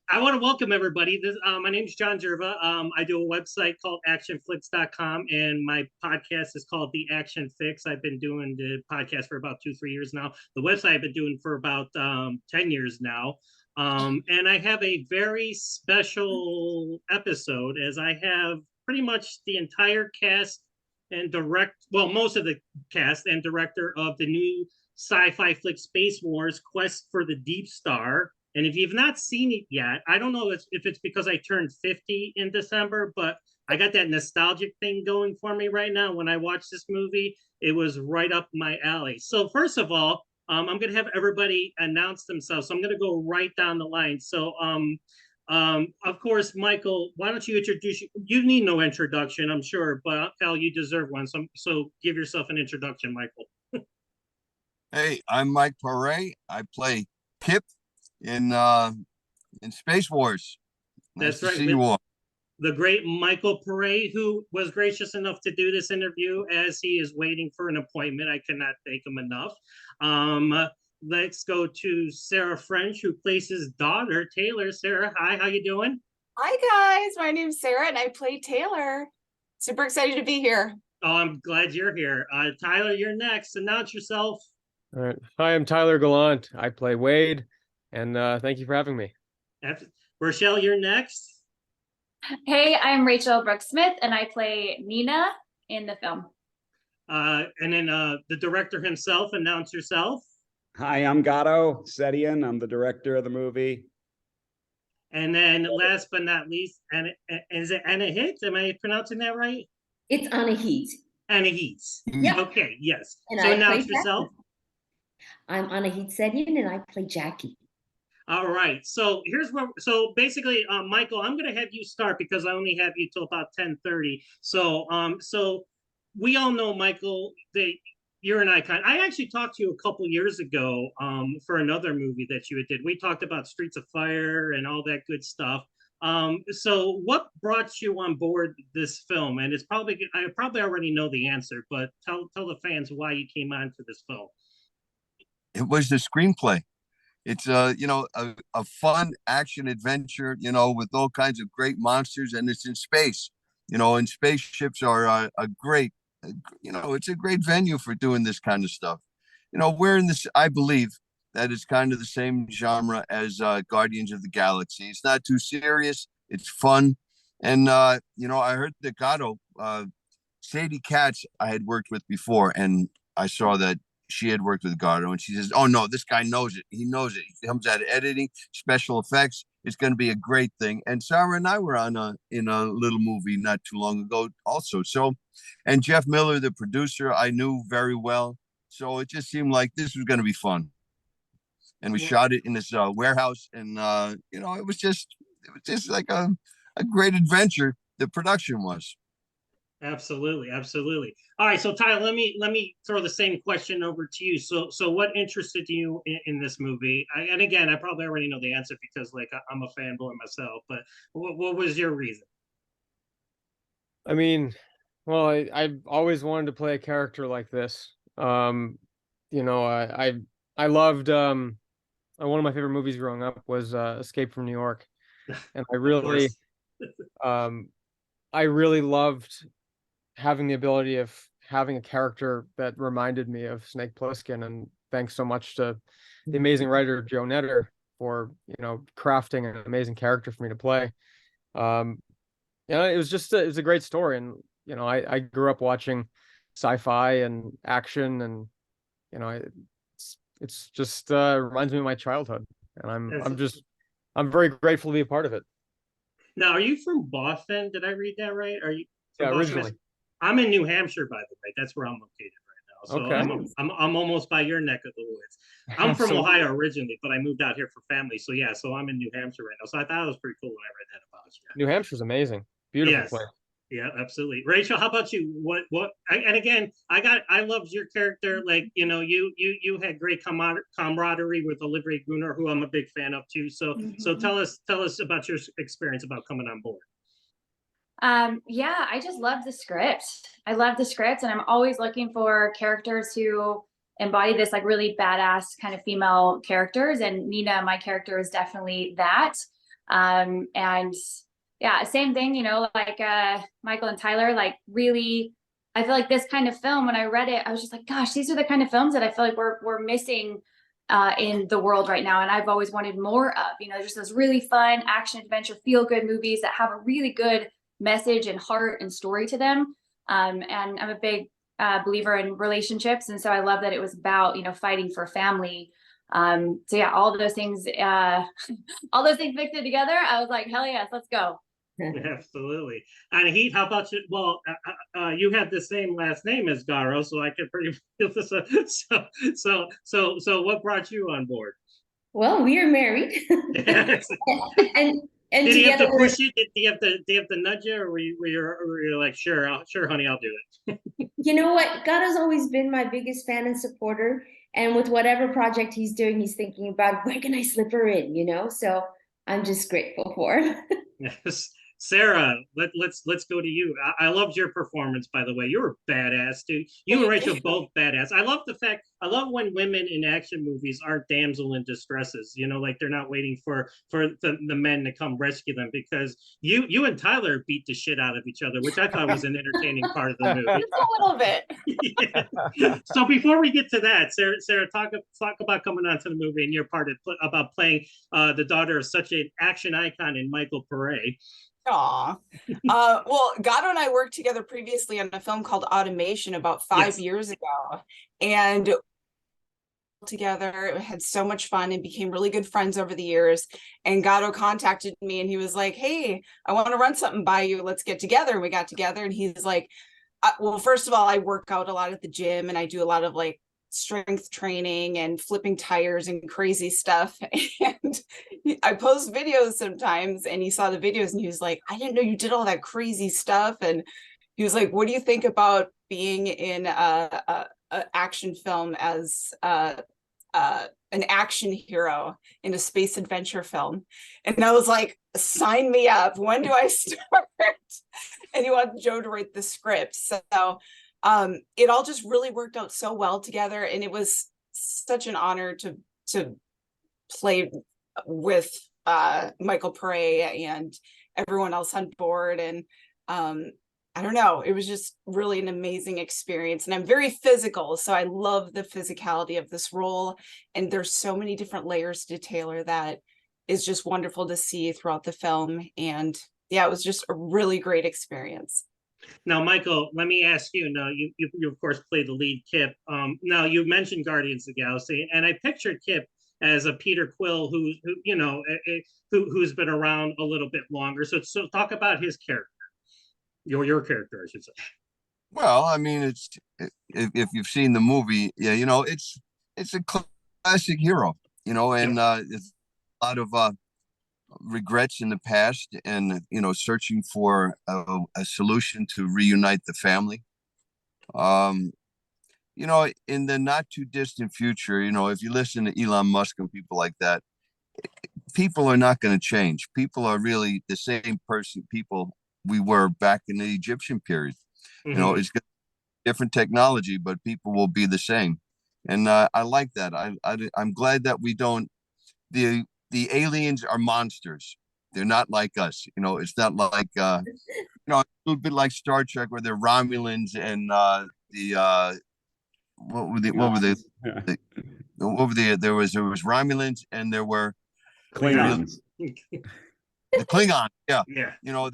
I want to welcome everybody. My name is John Jerva. I do a website called ACTION-FLIX.com, and my podcast is called The Action Fix. I've been doing the podcast for about 2, 3 years now. The website I've been doing for about 10 years now. And I have a very special episode as I have pretty much the entire cast and most of the cast and director of the new Sci-Fi Flick Space Wars Quest for the Deep Star. And if you've not seen it yet, I don't know if it's because I turned 50 in December, but I got that nostalgic thing going for me right now. When I watched this movie, it was right up my alley. So first of all, I'm going to have everybody announce themselves. So I'm going to go right down the line. So, of course, Michael, why don't you introduce you? You need no introduction, I'm sure, but Cal, you deserve one. So give yourself an introduction, Michael. Hey, I'm Mike Paré. I play Kip in Space Wars. Nice That's to right. see you all. The great Michael Pare, who was gracious enough to do this interview as he is waiting for an appointment. I cannot thank him enough. Let's go to Sarah French, who plays his daughter, Taylor. Sarah, hi, how you doing? Hi guys, my name's Sarah and I play Taylor. Super excited to be here. Oh, I'm glad you're here. Tyler, you're next. Announce yourself. All right. Hi, I'm Tyler Gallant. I play Wade, and thank you for having me. Rachele, you're next. Hey, I'm Rachele Brooke Smith, and I play Nina in the film. And then the director himself, announce yourself. Hi, I'm Garo Setian. I'm the director of the movie. And then last but not least, is it Anahit? Am I pronouncing that right? It's Anahit. Anahit. Yeah. Okay, yes. And so I announce play yourself. Jackie. I'm Anahit Setian and I play Jackie. All right. So here's what. So basically, Michael, I'm going to have you start because I only have you till about 10:30. So we all know, Michael, that you're an icon. I actually talked to you a couple years ago for another movie that you did. We talked about Streets of Fire and all that good stuff. So what brought you on board this film? And I probably already know the answer, but tell the fans why you came on to this film. It was the screenplay. It's a fun action adventure, with all kinds of great monsters, and it's in space, and spaceships are a great, it's a great venue for doing this kind of stuff. We're in this, I believe that it's kind of the same genre as Guardians of the Galaxy. It's not too serious. It's fun. And, I heard that Garo, Sadie Katz, I had worked with before, and I saw that she had worked with Garo, and she says, "Oh no, this guy knows it. He knows it. He comes out of editing, special effects. It's going to be a great thing." And Sarah and I were in a little movie not too long ago, also. So, and Jeff Miller, the producer, I knew very well. So it just seemed like this was going to be fun. And we shot it in this warehouse, and it was just like a great adventure. The production was. Absolutely. All right, so Tyler, let me throw the same question over to you. So what interested you in this movie? And again, I probably already know the answer because I'm a fanboy myself. But what was your reason? I mean, well, I've always wanted to play a character like this. I loved one of my favorite movies growing up was Escape from New York, and I really loved having the ability of having a character that reminded me of Snake Plissken, and thanks so much to the amazing writer Joe Netter for crafting an amazing character for me to play. It was a great story, and I grew up watching sci-fi and action, and it's just reminds me of my childhood, and I'm very grateful to be a part of it. Now, are you from Boston? Did I read that right? Are you? Yeah, originally. I'm in New Hampshire, by the way. That's where I'm located right now. So okay. I'm almost by your neck of the woods. I'm from Ohio originally, but I moved out here for family. So yeah, so I'm in New Hampshire right now. So I thought it was pretty cool when I read that about you. New Hampshire's amazing. Beautiful place. Yeah, absolutely. Rachele, how about you? And again, I loved your character. Like, you had great camaraderie with Olivier Gruner, who I'm a big fan of too. So tell us about your experience about coming on board. Yeah, I just love the script. I love the script, and I'm always looking for characters who embody this really badass kind of female characters, and Nina, my character, is definitely that. And yeah, same thing, you know, like Michael and Tyler, like really, I feel like this kind of film, when I read it, I was just like, gosh, these are the kind of films that I feel like we're missing in the world right now. And I've always wanted more of, you know, just those really fun action adventure feel good movies that have a really good message and heart and story to them. And I'm a big believer in relationships, and so I love that it was about, you know, fighting for family. So yeah, all those things all those things mixed it together. I was like, hell yes, let's go. Absolutely. Anahit, how about you? Well, you have the same last name as Garo, so I can pretty so what brought you on board? Well, we are married. Yes. and Did he have to together push you? Did he have to nudge you, or were you like, sure, sure, honey, I'll do it? you know what? God has always been my biggest fan and supporter. And with whatever project he's doing, he's thinking about where can I slip her in, you know? So I'm just grateful for him. Yes. Sarah, let's go to you. I loved your performance, by the way. You were badass, dude. You and Rachel both badass. I love when women in action movies aren't damsel in distresses. You know, like they're not waiting for the men to come rescue them, because you and Tyler beat the shit out of each other, which I thought was an entertaining part of the movie. Just a little bit. Yeah. So before we get to that, Sarah, talk about coming onto the movie and your part about playing the daughter of such an action icon in Michael Pare. Aw. Well, Garo and I worked together previously on a film called Automation about 5 years ago. And together, had so much fun and became really good friends over the years. And Garo contacted me and he was like, hey, I want to run something by you. Let's get together. And we got together and he's like, well, first of all, I work out a lot at the gym and I do a lot of like strength training and flipping tires and crazy stuff. And I post videos sometimes and he saw the videos and he was like, I didn't know you did all that crazy stuff. And he was like, what do you think about being in a action film as an action hero in a space adventure film? And I was like, sign me up. When do I start? And he wanted Joe to write the script. So it all just really worked out so well together. And it was such an honor to play with Michael Pare and everyone else on board. And I don't know, it was just really an amazing experience. And I'm very physical, so I love the physicality of this role. And there's so many different layers to Taylor that is just wonderful to see throughout the film. And yeah, it was just a really great experience. Now, Michael, let me ask you. Now, you of course play the lead, Kip. Now you mentioned Guardians of the Galaxy, and I pictured Kip as a Peter Quill who's been around a little bit longer. So talk about his character, your character, I should say. Well, I mean, if you've seen the movie, yeah, you know, it's a classic hero, you know, and it's a lot of regrets in the past, and you know, searching for a solution to reunite the family. You know, in the not too distant future, you know, if you listen to Elon Musk and people like that, people are not going to change. People are really the same people we were back in the Egyptian period. Mm-hmm. You know, it's different technology, but people will be the same. And I like that. I'm glad that we don't. The aliens are monsters. They're not like us. You know, it's not like you know, a little bit like Star Trek, where they're Romulans and what were they? There was Romulans and there were Klingons. The Klingons, yeah. You know,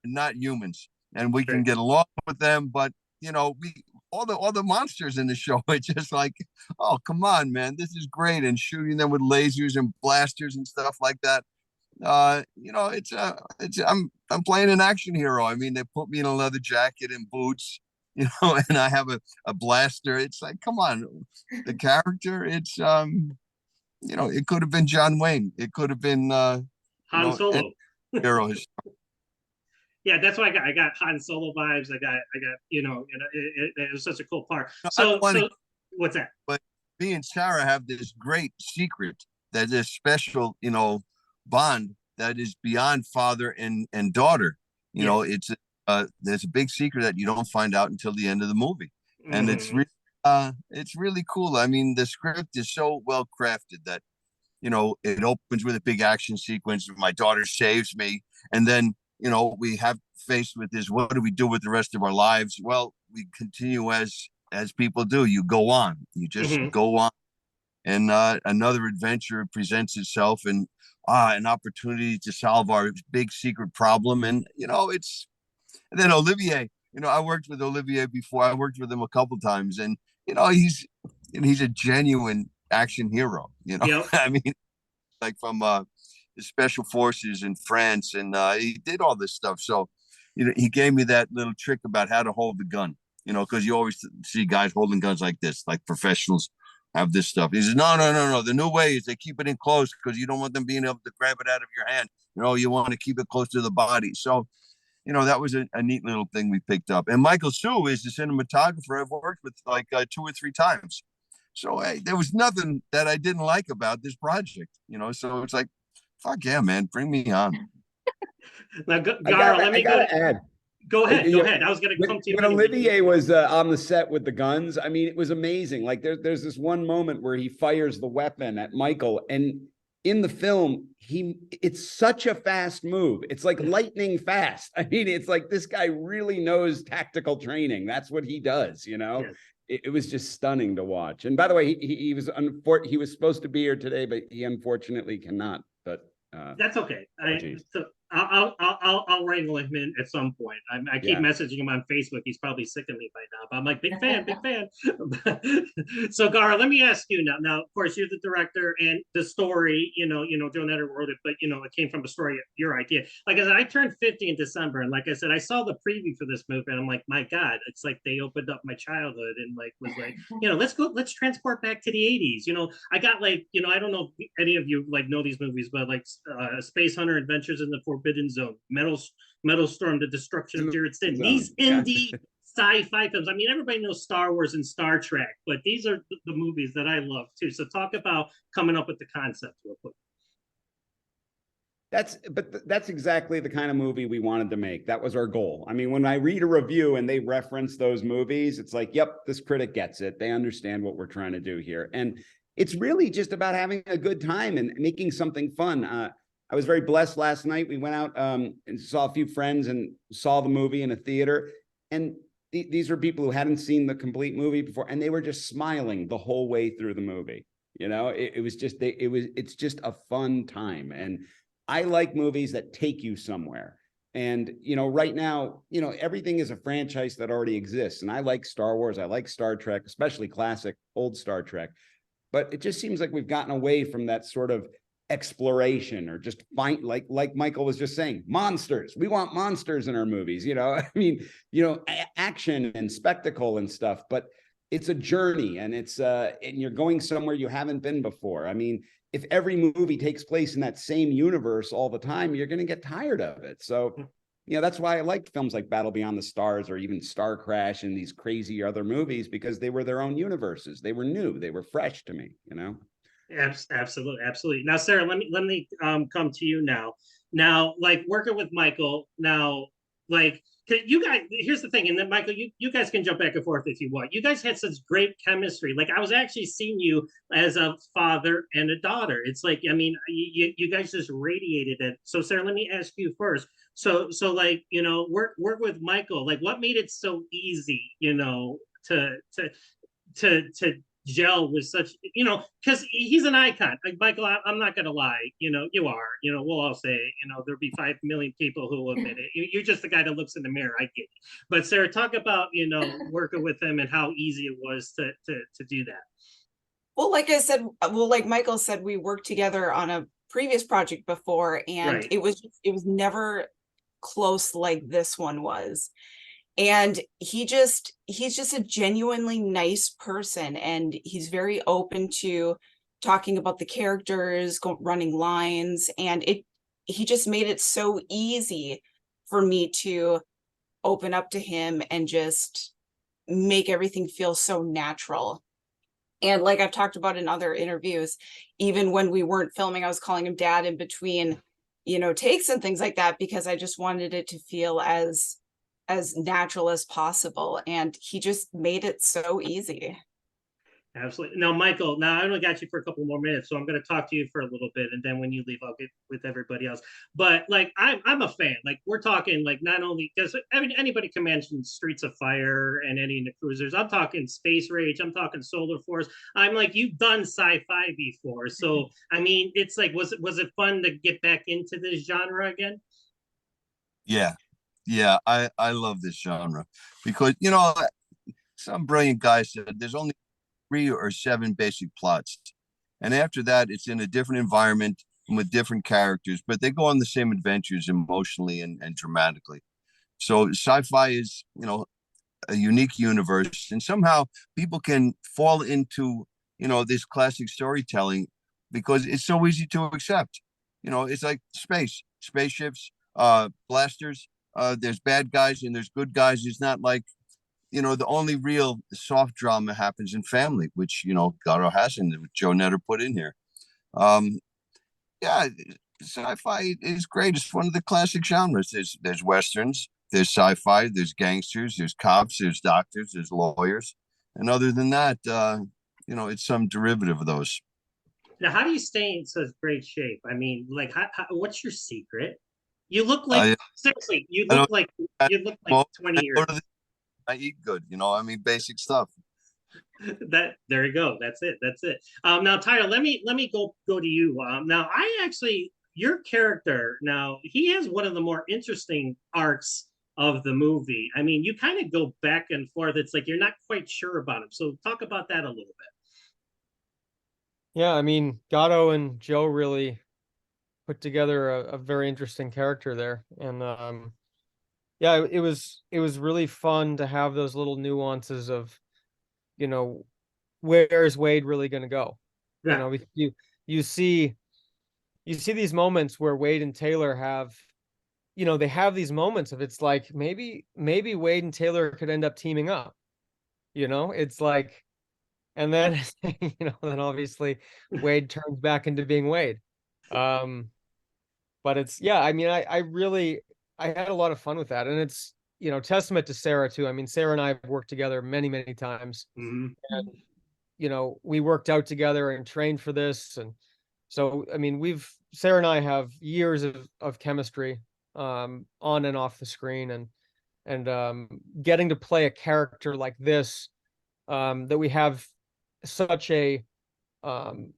not humans, and we can get along with them, but you know, all the monsters in the show are just like, oh, come on, man, this is great, and shooting them with lasers and blasters and stuff like that. You know, I'm playing an action hero. I mean, they put me in a leather jacket and boots, you know, and I have a blaster. It's like, come on, the character. It's you know, it could have been John Wayne. It could have been Han Solo. Hero. Yeah, that's why I got Han Solo vibes. I got you know, it was such a cool part. So what's that? But me and Sarah have this great secret, that is special, you know, bond that is beyond father and daughter. You know, it's there's a big secret that you don't find out until the end of the movie, and it's really cool. I mean, the script is so well crafted that you know, it opens with a big action sequence. My daughter saves me. And then, you know, we have faced with this, what do we do with the rest of our lives? Well, we continue as people do. You go on, you just go on. And another adventure presents itself, and an opportunity to solve our big secret problem. And, you know, and then Olivier, you know, I worked with Olivier before. I worked with him a couple times, and, you know, he's a genuine action hero, you know. Yep. I mean, like from the special forces in France, and he did all this stuff. So, you know, he gave me that little trick about how to hold the gun, you know, because you always see guys holding guns like this, like professionals have this stuff. He says, no. The new way is they keep it in close because you don't want them being able to grab it out of your hand. You know, you want to keep it close to the body. So, you know, that was a neat little thing we picked up. And Michael Sue is the cinematographer I've worked with like 2 or 3 times. So, hey, there was nothing that I didn't like about this project, you know. So it's like, fuck yeah, man, bring me on. Now, Garo, let me add. Go ahead. I was going to come to you. When Olivier was on the set with the guns, I mean, it was amazing. Like there's this one moment where he fires the weapon at Michael, and in the film, it's such a fast move. It's like lightning fast. I mean, it's like this guy really knows tactical training. That's what he does, you know. Yeah. It was just stunning to watch. And by the way, he was supposed to be here today, but he unfortunately cannot. But that's okay. I'll wrangle him in at some point. I keep messaging him on Facebook. He's probably sick of me by now, but I'm like, big fan. So Garo, let me ask you now. Now, of course, you're the director, and the story, you know, Joe Netter wrote it, but you know, it came from a story, your idea. Like I said, I turned 50 in December, and like I said, I saw the preview for this movie, and I'm like, my God, it's like they opened up my childhood and like was like, you know, let's transport back to the 80s. You know, I got like, you know, I don't know if any of you like know these movies, but like Space Hunter Adventures in the Forbidden Zone, Metal Storm, The Destruction of Jared Sin. These indie sci-fi films. I mean, everybody knows Star Wars and Star Trek, but these are the movies that I love too. So talk about coming up with the concept real quick. That's exactly the kind of movie we wanted to make. That was our goal. I mean, when I read a review and they reference those movies, it's like, yep, this critic gets it. They understand what we're trying to do here. And it's really just about having a good time and making something fun. I was very blessed last night. We went out and saw a few friends and saw the movie in a theater. And these are people who hadn't seen the complete movie before, and they were just smiling the whole way through the movie. You know, it's just a fun time. And I like movies that take you somewhere. And, you know, right now, you know, everything is a franchise that already exists. And I like Star Wars. I like Star Trek, especially classic old Star Trek. But it just seems like we've gotten away from that sort of exploration, or just find, like Michael was just saying, monsters. We want monsters in our movies, you know. I mean, you know, action and spectacle and stuff, but it's a journey, and it's and you're going somewhere you haven't been before. I mean, if every movie takes place in that same universe all the time, you're going to get tired of it. So, you know, that's why I liked films like Battle Beyond the Stars or even Star Crash and these crazy other movies, because they were their own universes. They were new, they were fresh to me, you know. Absolutely. Now, Sarah, let me come to you now. Now, like working with Michael, now, like you guys, here's the thing, and then Michael, you guys can jump back and forth if you want. You guys had such great chemistry. Like I was actually seeing you as a father and a daughter. It's like, I mean, you guys just radiated it. So Sarah, let me ask you first. So like, you know, work with Michael. Like, what made it so easy, you know, to gel with such, you know, because he's an icon. Like Michael, I'm not gonna lie, you know, you are, you know, we'll all say, you know, there'll be 5 million people who will admit it. You're just the guy that looks in the mirror. I get it. But Sarah, talk about, you know, working with him and how easy it was to do that. Well, like I said, like Michael said, we worked together on a previous project before, and it was never close like this one was. And he's just a genuinely nice person, and he's very open to talking about the characters, running lines, and he just made it so easy for me to open up to him and just make everything feel so natural. And like I've talked about in other interviews, even when we weren't filming, I was calling him dad in between, you know, takes and things like that, because I just wanted it to feel as natural as possible, and he just made it so easy. Absolutely. Now, Michael, now I only got you for a couple more minutes, so I'm going to talk to you for a little bit, and then when you leave, I'll get with everybody else. But like, I'm a fan. Like, we're talking like not only because I mean anybody can mention Streets of Fire and any of the cruisers. I'm talking Space Rage. I'm talking Solar Force. I'm like, you've done sci-fi before, so I mean, it's like, was it fun to get back into this genre again? Yeah, yeah, I love this genre because you know some brilliant guy said there's only 3 or 7 basic plots, and after that it's in a different environment and with different characters, but they go on the same adventures emotionally and dramatically. So sci-fi is, you know, a unique universe, and somehow people can fall into, you know, this classic storytelling because it's so easy to accept. You know, it's like space, spaceships, blasters. There's bad guys and there's good guys. It's not like, you know, the only real soft drama happens in family, which, you know, Garo has and Joe Netter put in here. Um, yeah, sci-fi is great. It's one of the classic genres. There's westerns, there's sci-fi, there's gangsters, there's cops, there's doctors, there's lawyers, and other than that, you know, it's some derivative of those. Now, how do you stay in such great shape? I mean, like, what's your secret? You look like I seriously. You I look don't. like I, you look like well, 20 I years. go to the, I eat good. You know, I mean, basic stuff. That there you go. That's it. That's it. Now, Tyler, let me go to you. Now, I actually your character. Now, he has one of the more interesting arcs of the movie. I mean, you kind of go back and forth. It's like you're not quite sure about him. So, talk about that a little bit. Yeah, I mean, Gatto and Joe really put together a very interesting character there. And yeah, it was really fun to have those little nuances of, you know, where is Wade really going to go? You Yeah. know, you see you see these moments where Wade and Taylor have, you know, they have these moments of it's like maybe Wade and Taylor could end up teaming up. You know, it's like, and then you know, then obviously Wade turns back into being Wade. Um, but it's, yeah, I mean, I really, I had a lot of fun with that, and it's, you know, testament to Sarah too. I mean, Sarah and I have worked together many times, Mhm. and you know, we worked out together and trained for this, and so I mean, Sarah and I have years of chemistry, on and off the screen, and getting to play a character like this, that we have such a, um,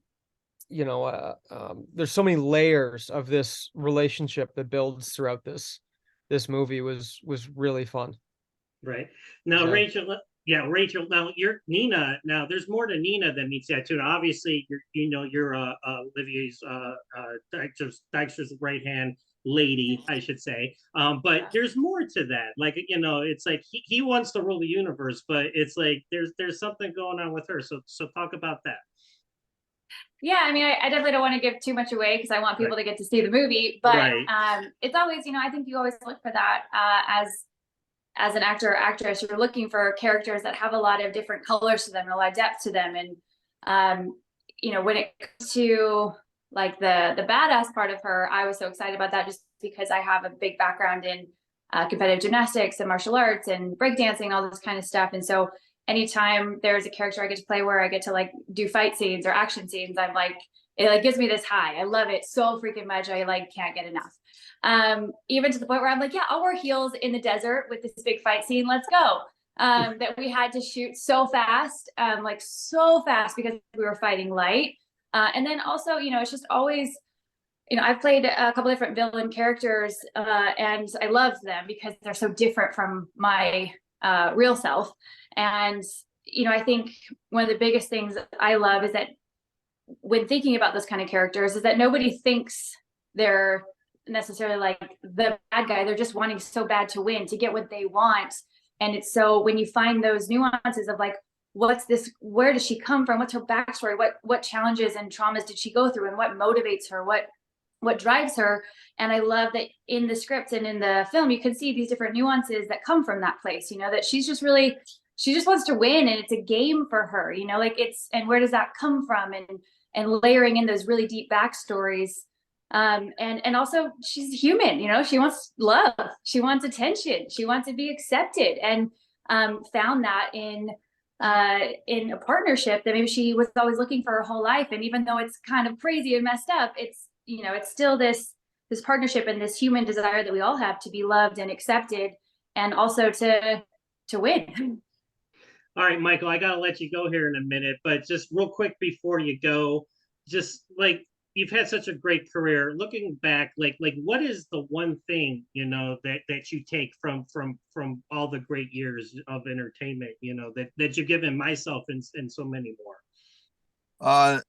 you know, there's so many layers of this relationship that builds throughout this movie was really fun. Right. Now, Yeah. Rachel, yeah, Rachel, now you're Nina. Now, there's more to Nina than meets the eye, too. Now, obviously, you're Olivier's Dykstra's right hand lady, I should say. But there's more to that. Like, it's like he wants to rule the universe, but it's like there's something going on with her. So talk about that. Yeah, I mean, I definitely don't want to give too much away because I want people to get to see the movie. But Right. it's always, I think you always look for that as an actor or actress. You're looking for characters that have a lot of different colors to them, and a lot of depth to them. And when it comes to like the badass part of her, I was so excited about that just because I have a big background in competitive gymnastics and martial arts and breakdancing, all this kind of stuff. And so anytime there's a character I get to play where I get to like do fight scenes or action scenes, I'm like, it like gives me this high. I love it so freaking much. I like can't get enough. Even to the point where I'm like, yeah, I'll wear heels in the desert with this big fight scene. Let's go. That we had to shoot so fast, like so fast because we were fighting light. And then also, it's just always, I've played a couple different villain characters, and I love them because they're so different from my real self. And, I think one of the biggest things I love is that when thinking about those kind of characters is that nobody thinks they're necessarily like the bad guy. They're just wanting so bad to win, to get what they want. And it's so when you find those nuances of like, what's this, where does she come from? What's her backstory? What challenges and traumas did she go through? And what motivates her? What drives her? And I love that in the script and in the film, you can see these different nuances that come from that place, that she just wants to win, and it's a game for her, like and where does that come from? And layering in those really deep backstories. And also she's human, she wants love, she wants attention, she wants to be accepted, and found that in in a partnership that maybe she was always looking for her whole life. And even though it's kind of crazy and messed up, it's, you know, it's still this partnership and this human desire that we all have to be loved and accepted, and also to win. All right, Michael, I gotta let you go here in a minute, but just real quick before you go, just like, you've had such a great career. Looking back, like what is the one thing, you know, that you take from all the great years of entertainment, you know, that you've given myself and so many more?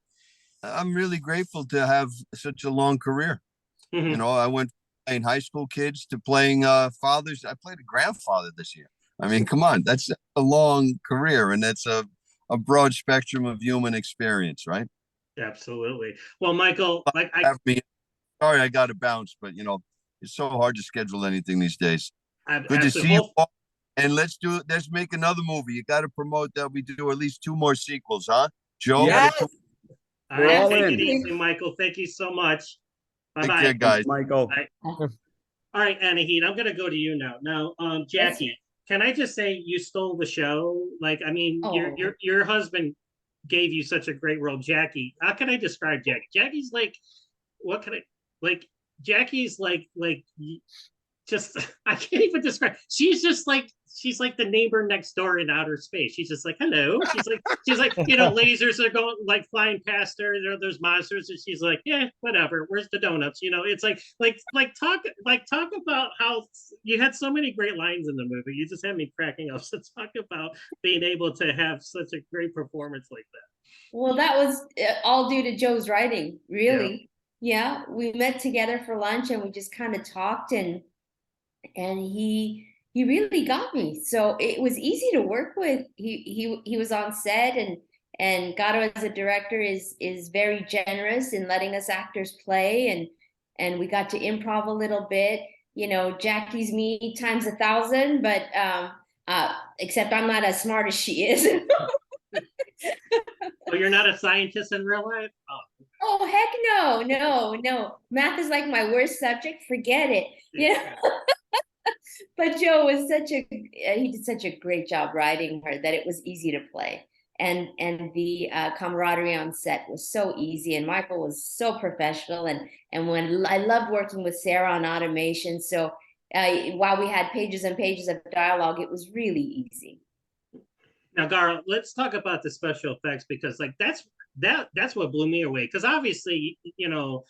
I'm really grateful to have such a long career. You know, I went playing high school kids to playing fathers. I played a grandfather this year. I mean, come on, that's a long career, and that's a broad spectrum of human experience, right? Absolutely. Well, Michael, like sorry, I got to bounce, but you know, it's so hard to schedule anything these days. Good to see you all. And let's make another movie. You got to promote that we do at least 2 more sequels, huh? Joe? Yes. All right, take it easy, Michael. Thank you so much. Bye-bye. Take care, guys. Michael. All right, Anahit, I'm gonna go to you now. Now, Jackie, can I just say you stole the show? Like, I mean, your husband gave you such a great role. Jackie, how can I describe Jackie? Jackie's like, what can I, like, Jackie's like just, I can't even describe. She's just like, she's like the neighbor next door in outer space. She's just like, hello. She's like, you know, lasers are going like flying past her. You know, there's monsters, and she's like, yeah, whatever. Where's the donuts? You know, it's like talk about how you had so many great lines in the movie. You just had me cracking up. So talk about being able to have such a great performance like that. Well, that was all due to Joe's writing, really. Yeah, we met together for lunch and we just kind of talked, and he really got me. So it was easy to work with. He was on set, and Garo as a director is very generous in letting us actors play, and we got to improv a little bit. You know, Jackie's me times 1,000, but except I'm not as smart as she is. Well, you're not a scientist in real life? Oh, heck no. Math is like my worst subject. Forget it. Yeah. But Joe was he did such a great job writing her that it was easy to play. And the camaraderie on set was so easy, and Michael was so professional. And when I loved working with Sarah on automation. So while we had pages and pages of dialogue, it was really easy. Now, Garo, let's talk about the special effects, because like that's what blew me away. Because obviously, you know,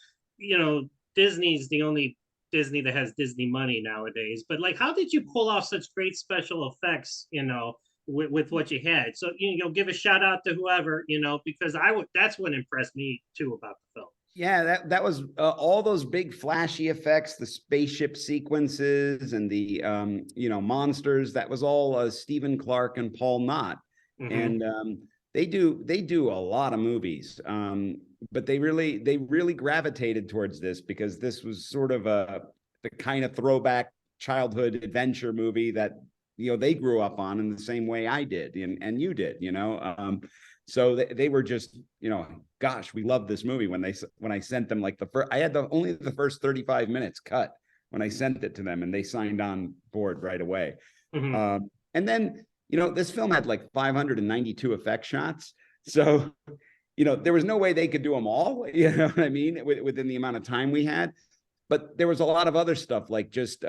Disney's the only Disney that has Disney money nowadays. But like, how did you pull off such great special effects, you know, with what you had? So, you know, give a shout out to whoever, you know, because that's what impressed me too about the film. Yeah, that was all those big flashy effects, the spaceship sequences and the you know, monsters. That was all Stephen Clark and Paul Knott, and they do a lot of movies, but they really gravitated towards this because this was sort of the kind of throwback childhood adventure movie that, you know, they grew up on in the same way I did and you did, you know. So they were just, you know, gosh, we love this movie. When I sent them like I had only the first 35 minutes cut when I sent it to them, and they signed on board right away. And then, you know, this film had like 592 effect shots. So, you know, there was no way they could do them all, you know what I mean, within the amount of time we had. But there was a lot of other stuff like just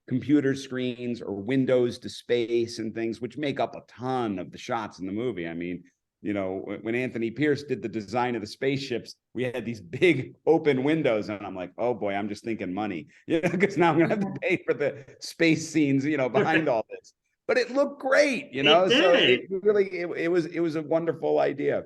computer screens or windows to space and things, which make up a ton of the shots in the movie. I mean, you know, when Anthony Pierce did the design of the spaceships, we had these big open windows, and I'm like, oh boy, I'm just thinking money, you know, because now I'm gonna have to pay for the space scenes, you know, behind all this. But it looked great, you know. So it really, it was a wonderful idea.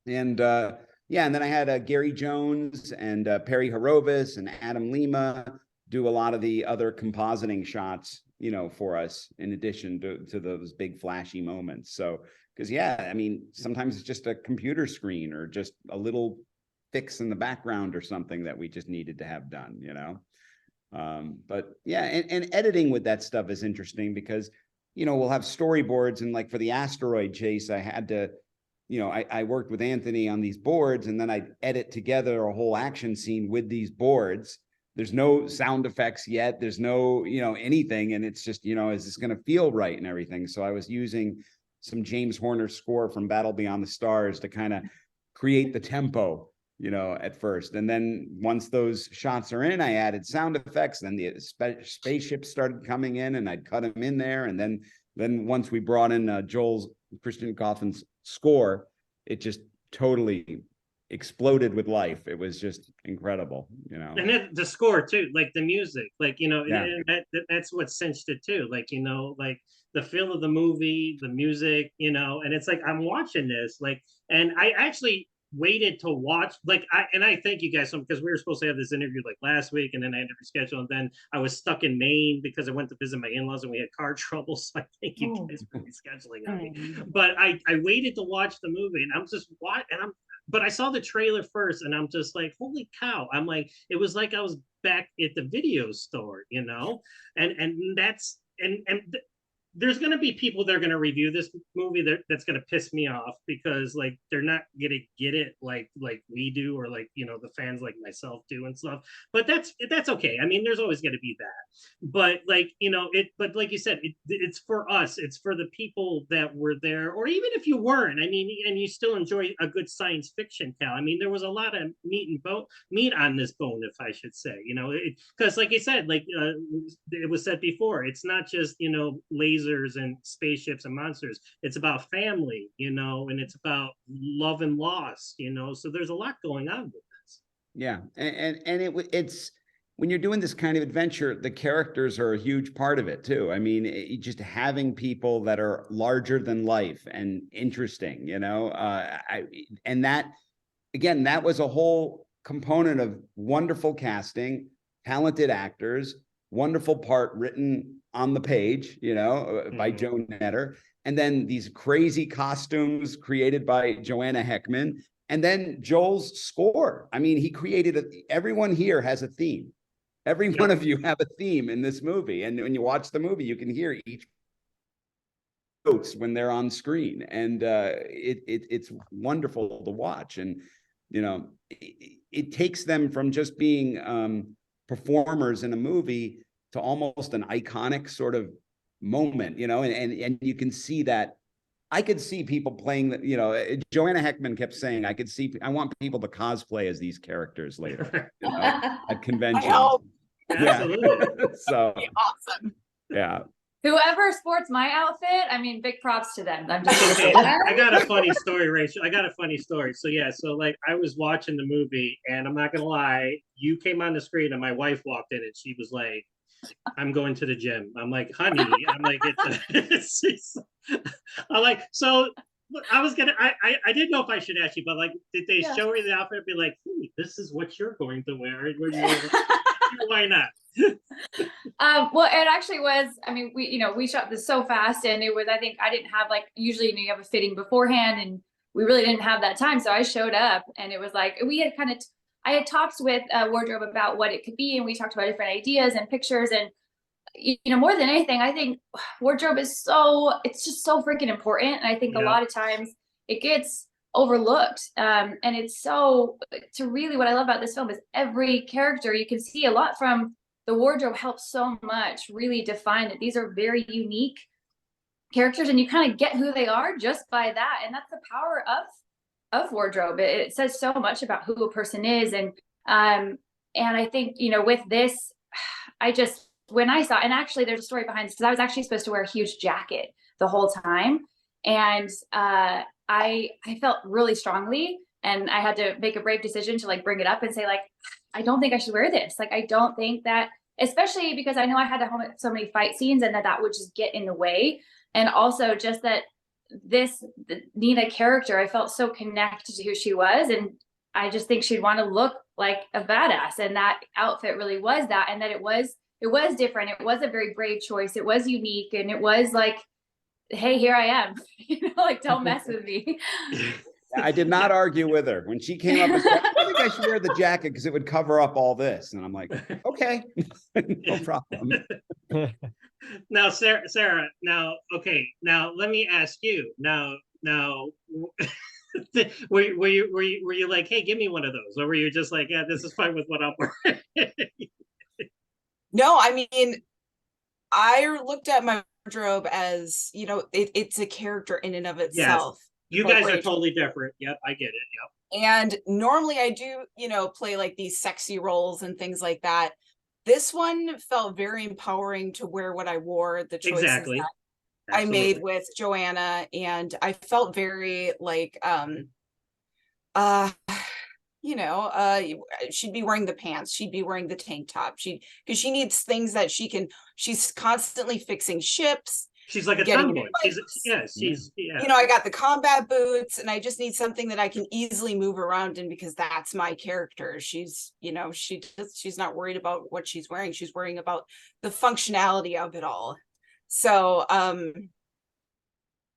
And yeah, and then I had Gary Jones and Perry Horovis and Adam Lima do a lot of the other compositing shots, you know, for us, in addition to those big flashy moments. So, because yeah, I mean, sometimes it's just a computer screen or just a little fix in the background or something that we just needed to have done, you know. But yeah, and editing with that stuff is interesting because, you know, we'll have storyboards, and like for the asteroid chase, I had to, you know, I worked with Anthony on these boards, and then I'd edit together a whole action scene with these boards. There's no sound effects yet. There's no, you know, anything. And it's just, you know, is this going to feel right and everything? So I was using some James Horner score from Battle Beyond the Stars to kind of create the tempo, you know, at first. And then once those shots are in, I added sound effects. Then the spaceships started coming in, and I'd cut them in there. And then once we brought in Joel's Christian Coffin's score, it just totally exploded with life. It was just incredible, you know. And then the score too, like the music, like, you know, Yeah. and that's what cinched it too. Like, you know, like the feel of the movie, the music, you know, and it's like, I'm watching this, like, and I actually waited to watch, like, I thank you guys so, because we were supposed to have this interview like last week, and then I had to reschedule, and then I was stuck in Maine because I went to visit my in-laws and we had car trouble. So I thank you guys for rescheduling on me. But I waited to watch the movie, and I'm just but I saw the trailer first, and I'm just like, holy cow. I'm like, it was like I was back at the video store, you know? And that's, there's going to be people that are going to review this movie that's going to piss me off, because like they're not going to get it like we do, or like, you know, the fans like myself do and stuff. But that's okay. I mean, there's always going to be that. But like, you know, but like you said, it's for us. It's for the people that were there, or even if you weren't. I mean, and you still enjoy a good science fiction, Cal. I mean, there was a lot of meat on this bone, if I should say. You know, because like I said, like it was said before, it's not just, you know, lasers and spaceships and monsters. It's about family, you know, and it's about love and loss, you know. So there's a lot going on with this. Yeah, and it's when you're doing this kind of adventure, the characters are a huge part of it too. I mean, just having people that are larger than life and interesting, you know. And that, again, that was a whole component of wonderful casting, talented actors, wonderful part written on the page, you know, by Joe Netter, and then these crazy costumes created by Joanna Heckman, and then Joel's score. I mean, he created everyone here has a theme. Every one of you have a theme in this movie, and when you watch the movie, you can hear each notes when they're on screen, and it's wonderful to watch. And you know, it takes them from just being performers in a movie to almost an iconic sort of moment, you know, and you can see that. I could see people playing that, you know, Joanna Heckman kept saying, I want people to cosplay as these characters later, you know, at conventions. Absolutely. So awesome. Yeah. Whoever sports my outfit, I mean, big props to them. I'm just gonna say Okay, that. I got a funny story, Rachel. I got a funny story. So yeah, so like I was watching the movie, and I'm not gonna lie, you came on the screen and my wife walked in and she was like, I'm going to the gym. I'm like, honey, I'm like, I'm like, so I was gonna, I didn't know if I should ask you, but like, did they show her the outfit and be like, hey, this is what you're going to wear? Why not? Well, it actually was, I mean, we shot this so fast, and it was, I think I didn't have, like, usually, you know, you have a fitting beforehand, and we really didn't have that time. So I showed up, and it was like, I had talked with wardrobe about what it could be, and we talked about different ideas and pictures, and you know, more than anything, I think wardrobe is it's just so freaking important. And I think a lot of times it gets overlooked. And it's to really, what I love about this film is every character, you can see a lot from the wardrobe helps so much really define that these are very unique characters, and you kind of get who they are just by that. And that's the power of wardrobe. It says so much about who a person is. And I think, you know, with this, when I saw, and actually there's a story behind this, because I was actually supposed to wear a huge jacket the whole time. And I felt really strongly, and I had to make a brave decision to like bring it up and say, like, I don't think I should wear this. Like, I don't think that, especially because I know I had to film so many fight scenes, and that would just get in the way. And also just that the Nina character, I felt so connected to who she was. And I just think she'd want to look like a badass. And that outfit really was that. And that it was different. It was a very brave choice. It was unique. And it was like, hey, here I am, you know, like, don't mess with me. I did not argue with her when she came up and said, I think I should wear the jacket because it would cover up all this. And I'm like, okay, no problem. Now, Sarah, now, okay, now let me ask you, now, were you like, hey, give me one of those? Or were you just like, yeah, this is fine with what I'm wearing? No, I mean, I looked at my wardrobe as, you know, it's a character in and of Yes. itself. You like guys are Rachel. totally different. Yep, I get it. Yep. And normally I do, you know, play like these sexy roles and things like that. This one felt very empowering to wear what I wore, the choices Exactly. that I made Absolutely. with Joanna, and I felt very like you know, she'd be wearing the pants, she'd be wearing the tank top, because she needs things that she's constantly fixing ships. She's like a getting tomboy. new She's yeah. You know, I got the combat boots, and I just need something that I can easily move around in, because that's my character. She's, you know, she's not worried about what she's wearing. She's worrying about the functionality of it all. So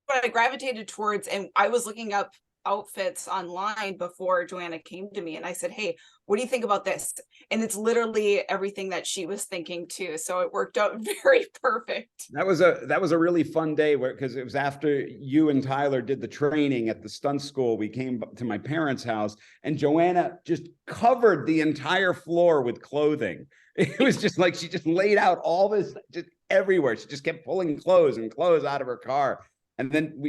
what I gravitated towards, and I was looking up outfits online before Joanna came to me, and I said, hey, what do you think about this? And it's literally everything that she was thinking too, so it worked out very perfect. That was a really fun day, because it was after you and Tyler did the training at the stunt school. We came to my parents' house, and Joanna just covered the entire floor with clothing. It was just like she just laid out all this just everywhere. She just kept pulling clothes out of her car. And then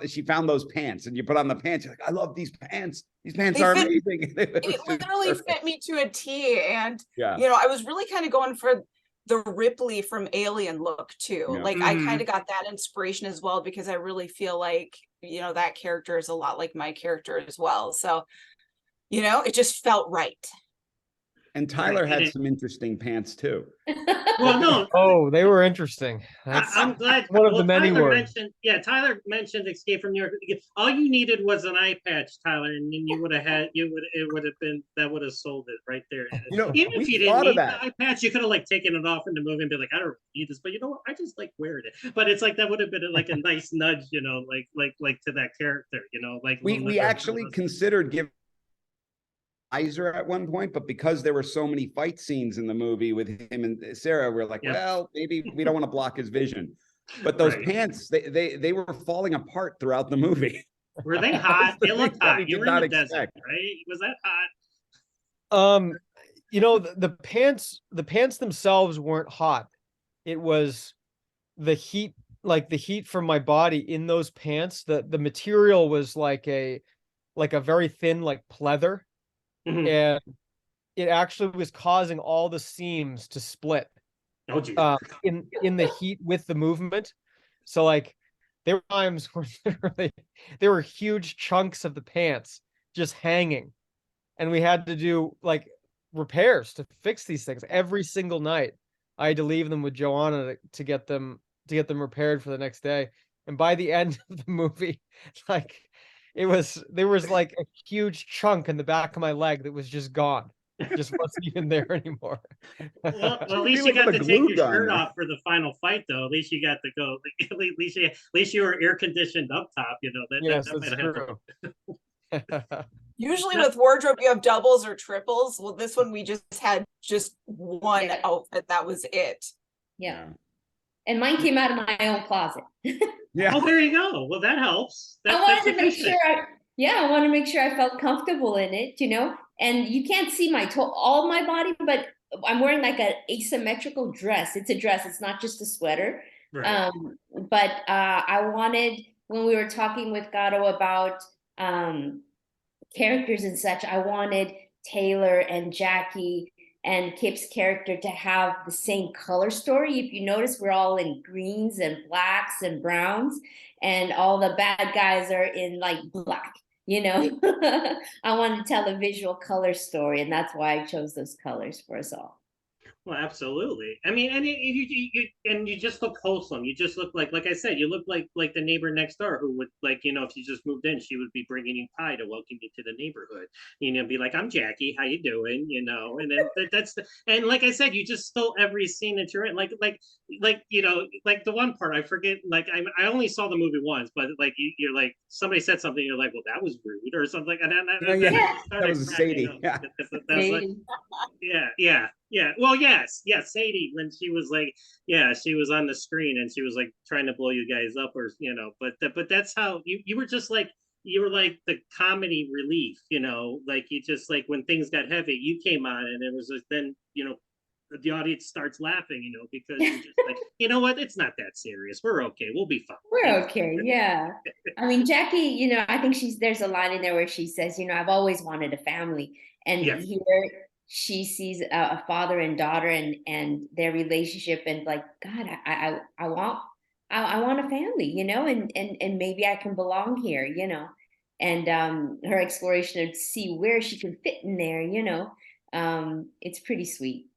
she found those pants, and you put on the pants. You're like, I love these pants. These pants are amazing. It literally fit me to a T. And, yeah, you know, I was really kind of going for the Ripley from Alien look too. Yeah. Like I kind of got that inspiration as well, because I really feel like, you know, that character is a lot like my character as well. So, you know, it just felt right. And Tyler had some interesting pants too. Well, no. Oh, they were interesting. I'm glad. One of the many Tyler words. Tyler mentioned Escape from New York. All you needed was an eye patch, Tyler, and then you would have that would have sold it right there. You know, even if you we didn't thought of need the that. eye patch, you could have like taken it off in the movie and be like, I don't need this, but you know what? I just like wearing it. But it's like that would have been like a nice nudge, you know, like to that character, you know, like we actually considered giving at one point, but because there were so many fight scenes in the movie with him and Sarah, we're like, well, maybe we don't want to block his vision. But those pants, they were falling apart throughout the movie. Were they hot? They looked hot. You were in the expect. desert, right? Was that hot? You know, the pants themselves weren't hot. It was the heat, like the heat from my body in those pants. The material was like a very thin, like pleather. Mhm. And it actually was causing all the seams to split in the heat with the movement. So like there were times where there were huge chunks of the pants just hanging, and we had to do like repairs to fix these things every single night. I had to leave them with Joanna to get them repaired for the next day. And by the end of the movie, like there was like a huge chunk in the back of my leg that was just gone. Just wasn't even there anymore. Well, at least you got to take your shirt off for the final fight, though. At least you got to go. At least you were air conditioned up top. You know yes, that's true. Usually with wardrobe, you have doubles or triples. Well, this one we just had just one outfit. That was it. Yeah. And mine came out of my own closet. Yeah. Oh, there you go. Well, that helps. I wanted to make sure. I want to make sure I felt comfortable in it, you know. And you can't see all my body, but I'm wearing like an asymmetrical dress. It's a dress. It's not just a sweater. Right. But I wanted, when we were talking with Garo about characters and such, I wanted Taylor and Jackie and Kip's character to have the same color story. If you notice, we're all in greens and blacks and browns, and all the bad guys are in like black, you know. I wanted to tell a visual color story, and that's why I chose those colors for us all. Well, absolutely. I mean, and you just look wholesome. You just look like I said, you look like the neighbor next door who would, like, you know, if you just moved in, she would be bringing you pie to welcome you to the neighborhood. You know, be like, I'm Jackie, how you doing? You know, and then and like I said, you just stole every scene that you're in. Like you know, like the one part I forget. Like I only saw the movie once, but like you're like, somebody said something, you're like, well, that was rude or something. And that was Sadie. Yeah. Well, yes, Sadie, when she was like, she was on the screen and she was like trying to blow you guys up, or you know, but that's how you were just like, you were like the comedy relief, you know, like you just like when things got heavy, you came on and it was just then, you know, the audience starts laughing, you know, because you're just like, you know what, it's not that serious. We're okay. We'll be fine. We're okay. Yeah. I mean, Jackie, you know, I think there's a line in there where she says, you know, I've always wanted a family. And Yes. here she sees a father and daughter and their relationship, and like, God, I want a family, you know, and maybe I can belong here, you know. And her exploration to see where she can fit in there, you know, it's pretty sweet.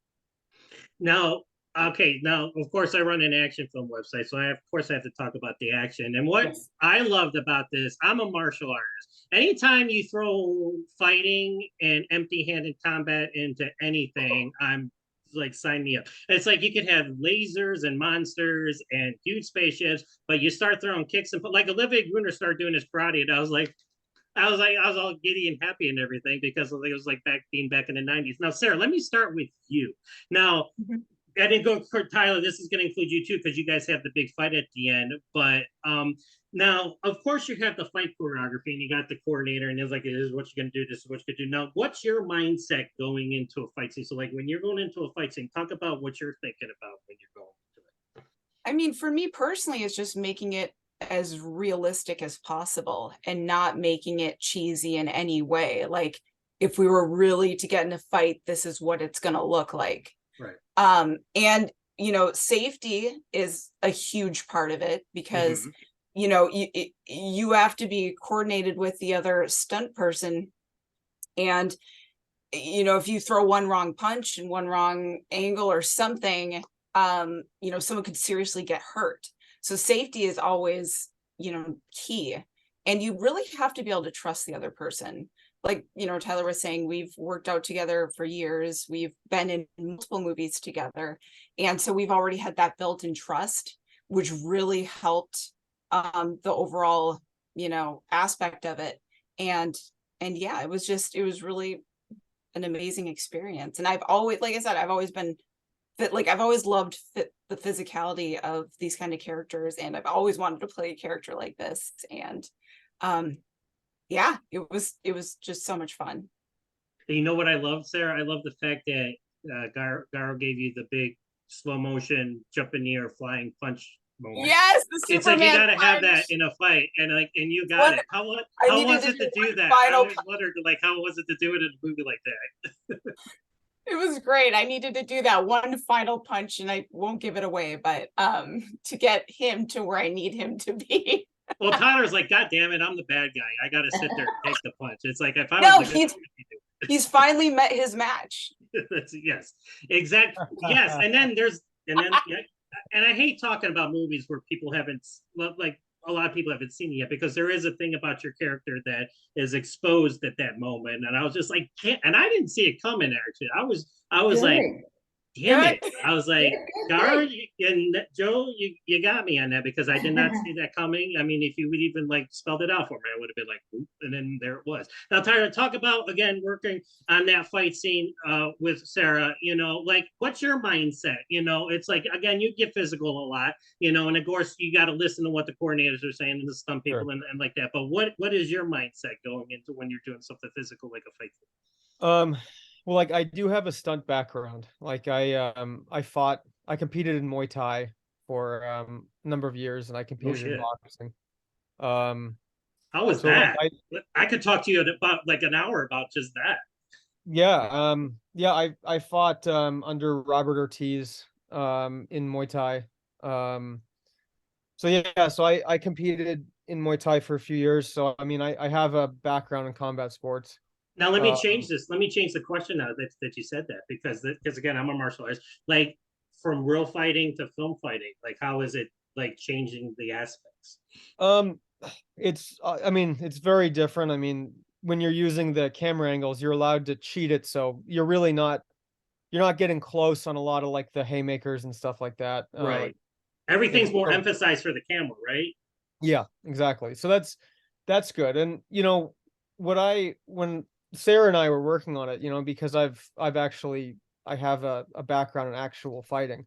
Now, okay, now of course I run an action film website, so of course I have to talk about the action. And what Yes. I loved about this, I'm a martial artist. Anytime you throw fighting and empty-handed combat into anything, I'm like, sign me up. It's like you could have lasers and monsters and huge spaceships, but you start throwing kicks and like Olivier Gruner started doing his karate, and I was all giddy and happy and everything because it was like being back in the 90s. Now, Sarah, let me start with you. Now, I didn't go for Tyler. This is going to include you too, because you guys have the big fight at the end. But now, of course, you have the fight choreography and you got the coordinator, and it's like, this is what you're going to do. This is what you're going to do. Now, what's your mindset going into a fight scene? So, like, when you're going into a fight scene, talk about what you're thinking about when you're going into it. I mean, for me personally, it's just making it as realistic as possible and not making it cheesy in any way. Like, if we were really to get in a fight, this is what it's going to look like. Right. And you know, safety is a huge part of it because you know, you have to be coordinated with the other stunt person, and you know, if you throw one wrong punch and one wrong angle or something, you know, someone could seriously get hurt. So safety is always, you know, key. And you really have to be able to trust the other person. Like, you know, Tyler was saying, we've worked out together for years. We've been in multiple movies together. And so we've already had that built-in trust, which really helped the overall, you know, aspect of it. And yeah, it was really an amazing experience. And I've always, like I said, I've always been I've always loved the physicality of these kind of characters, and I've always wanted to play a character like this. And yeah, it was just so much fun. You know what I love, Sarah? I love the fact that Garo gave you the big slow motion jump in the air flying punch moment. Yes, the Superman. It's like you gotta punch. have that in a fight, and you got it. How was it to do that? I always wondered, like, how was it to do it in a movie like that? It was great. I needed to do that one final punch, and I won't give it away, but to get him to where I need him to be. Well, Tyler's like, God damn it, I'm the bad guy. I gotta sit there and take the punch. It's like, if I was like, he's finally met his match. Yes, exactly. Yes, and then I hate talking about movies where people haven't, like, a lot of people haven't seen it yet, because there is a thing about your character that is exposed at that moment. And I was just like, and I didn't see it coming, actually. I was like, damn it. I was like, Garo and Joe, you got me on that, because I did not see that coming. I mean, if you would even like spelled it out for me, I would have been like, oop, and then there it was. Now, Tyler, talk about, again, working on that fight scene with Sarah, you know, like, what's your mindset? You know, it's like, again, you get physical a lot, you know, and of course you got to listen to what the coordinators are saying and the stunt people, sure, and like that. But what is your mindset going into when you're doing something physical like a fight scene? Well, like, I do have a stunt background. Like, I competed in Muay Thai for a number of years, and I competed in boxing. How was that? I could talk to you about like an hour about just that. Yeah, I fought under Robert Ortiz in Muay Thai. So I competed in Muay Thai for a few years. So I mean, I have a background in combat sports. Now let me change this. Let me change the question now that you said that, because again, I'm a martial artist. Like, from real fighting to film fighting, like, how is it like changing the aspects? It's I mean, it's very different. I mean, when you're using the camera angles, you're allowed to cheat it, so you're not getting close on a lot of like the haymakers and stuff like that. Right. Everything's more emphasized for the camera, right? Yeah, exactly. So that's good. And you know, when Sarah and I were working on it, you know, because I have a background in actual fighting.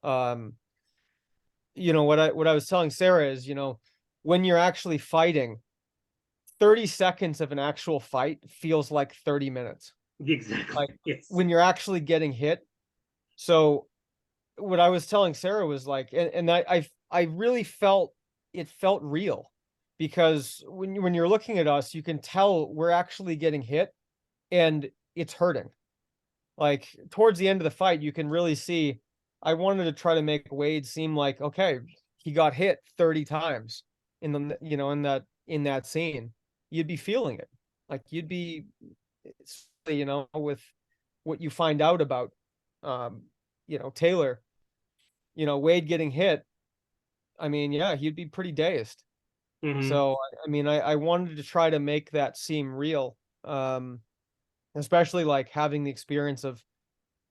You know, what I was telling Sarah is, you know, when you're actually fighting, 30 seconds of an actual fight feels like 30 minutes. Exactly. Like, yes. When you're actually getting hit. So what I was telling Sarah was like, and I really felt it felt real, because when you're looking at us, you can tell we're actually getting hit and it's hurting. Like towards the end of the fight, you can really see, I wanted to try to make Wade seem like, okay, he got hit 30 times in the, in that scene. You'd be feeling it. Like you'd be, with what you find out about, Taylor, Wade getting hit. I mean, yeah, he'd be pretty dazed. Mhm. So, I mean, I wanted to try to make that seem real. Especially like having the experience of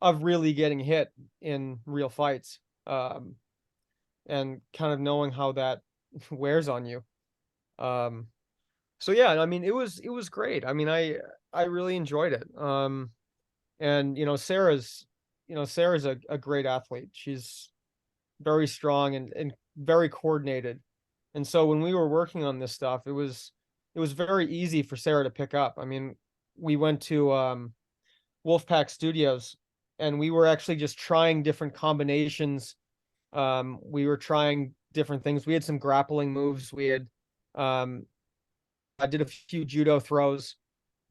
really getting hit in real fights. And kind of knowing how that wears on you. So yeah, I mean, it was great. I mean, I really enjoyed it. And Sarah's a great athlete. She's very strong and very coordinated. And so when we were working on this stuff, it was very easy for Sarah to pick up. I mean, we went to Wolfpack Studios, and we were actually just trying different combinations. We were trying different things. We had some grappling moves. We had I did a few judo throws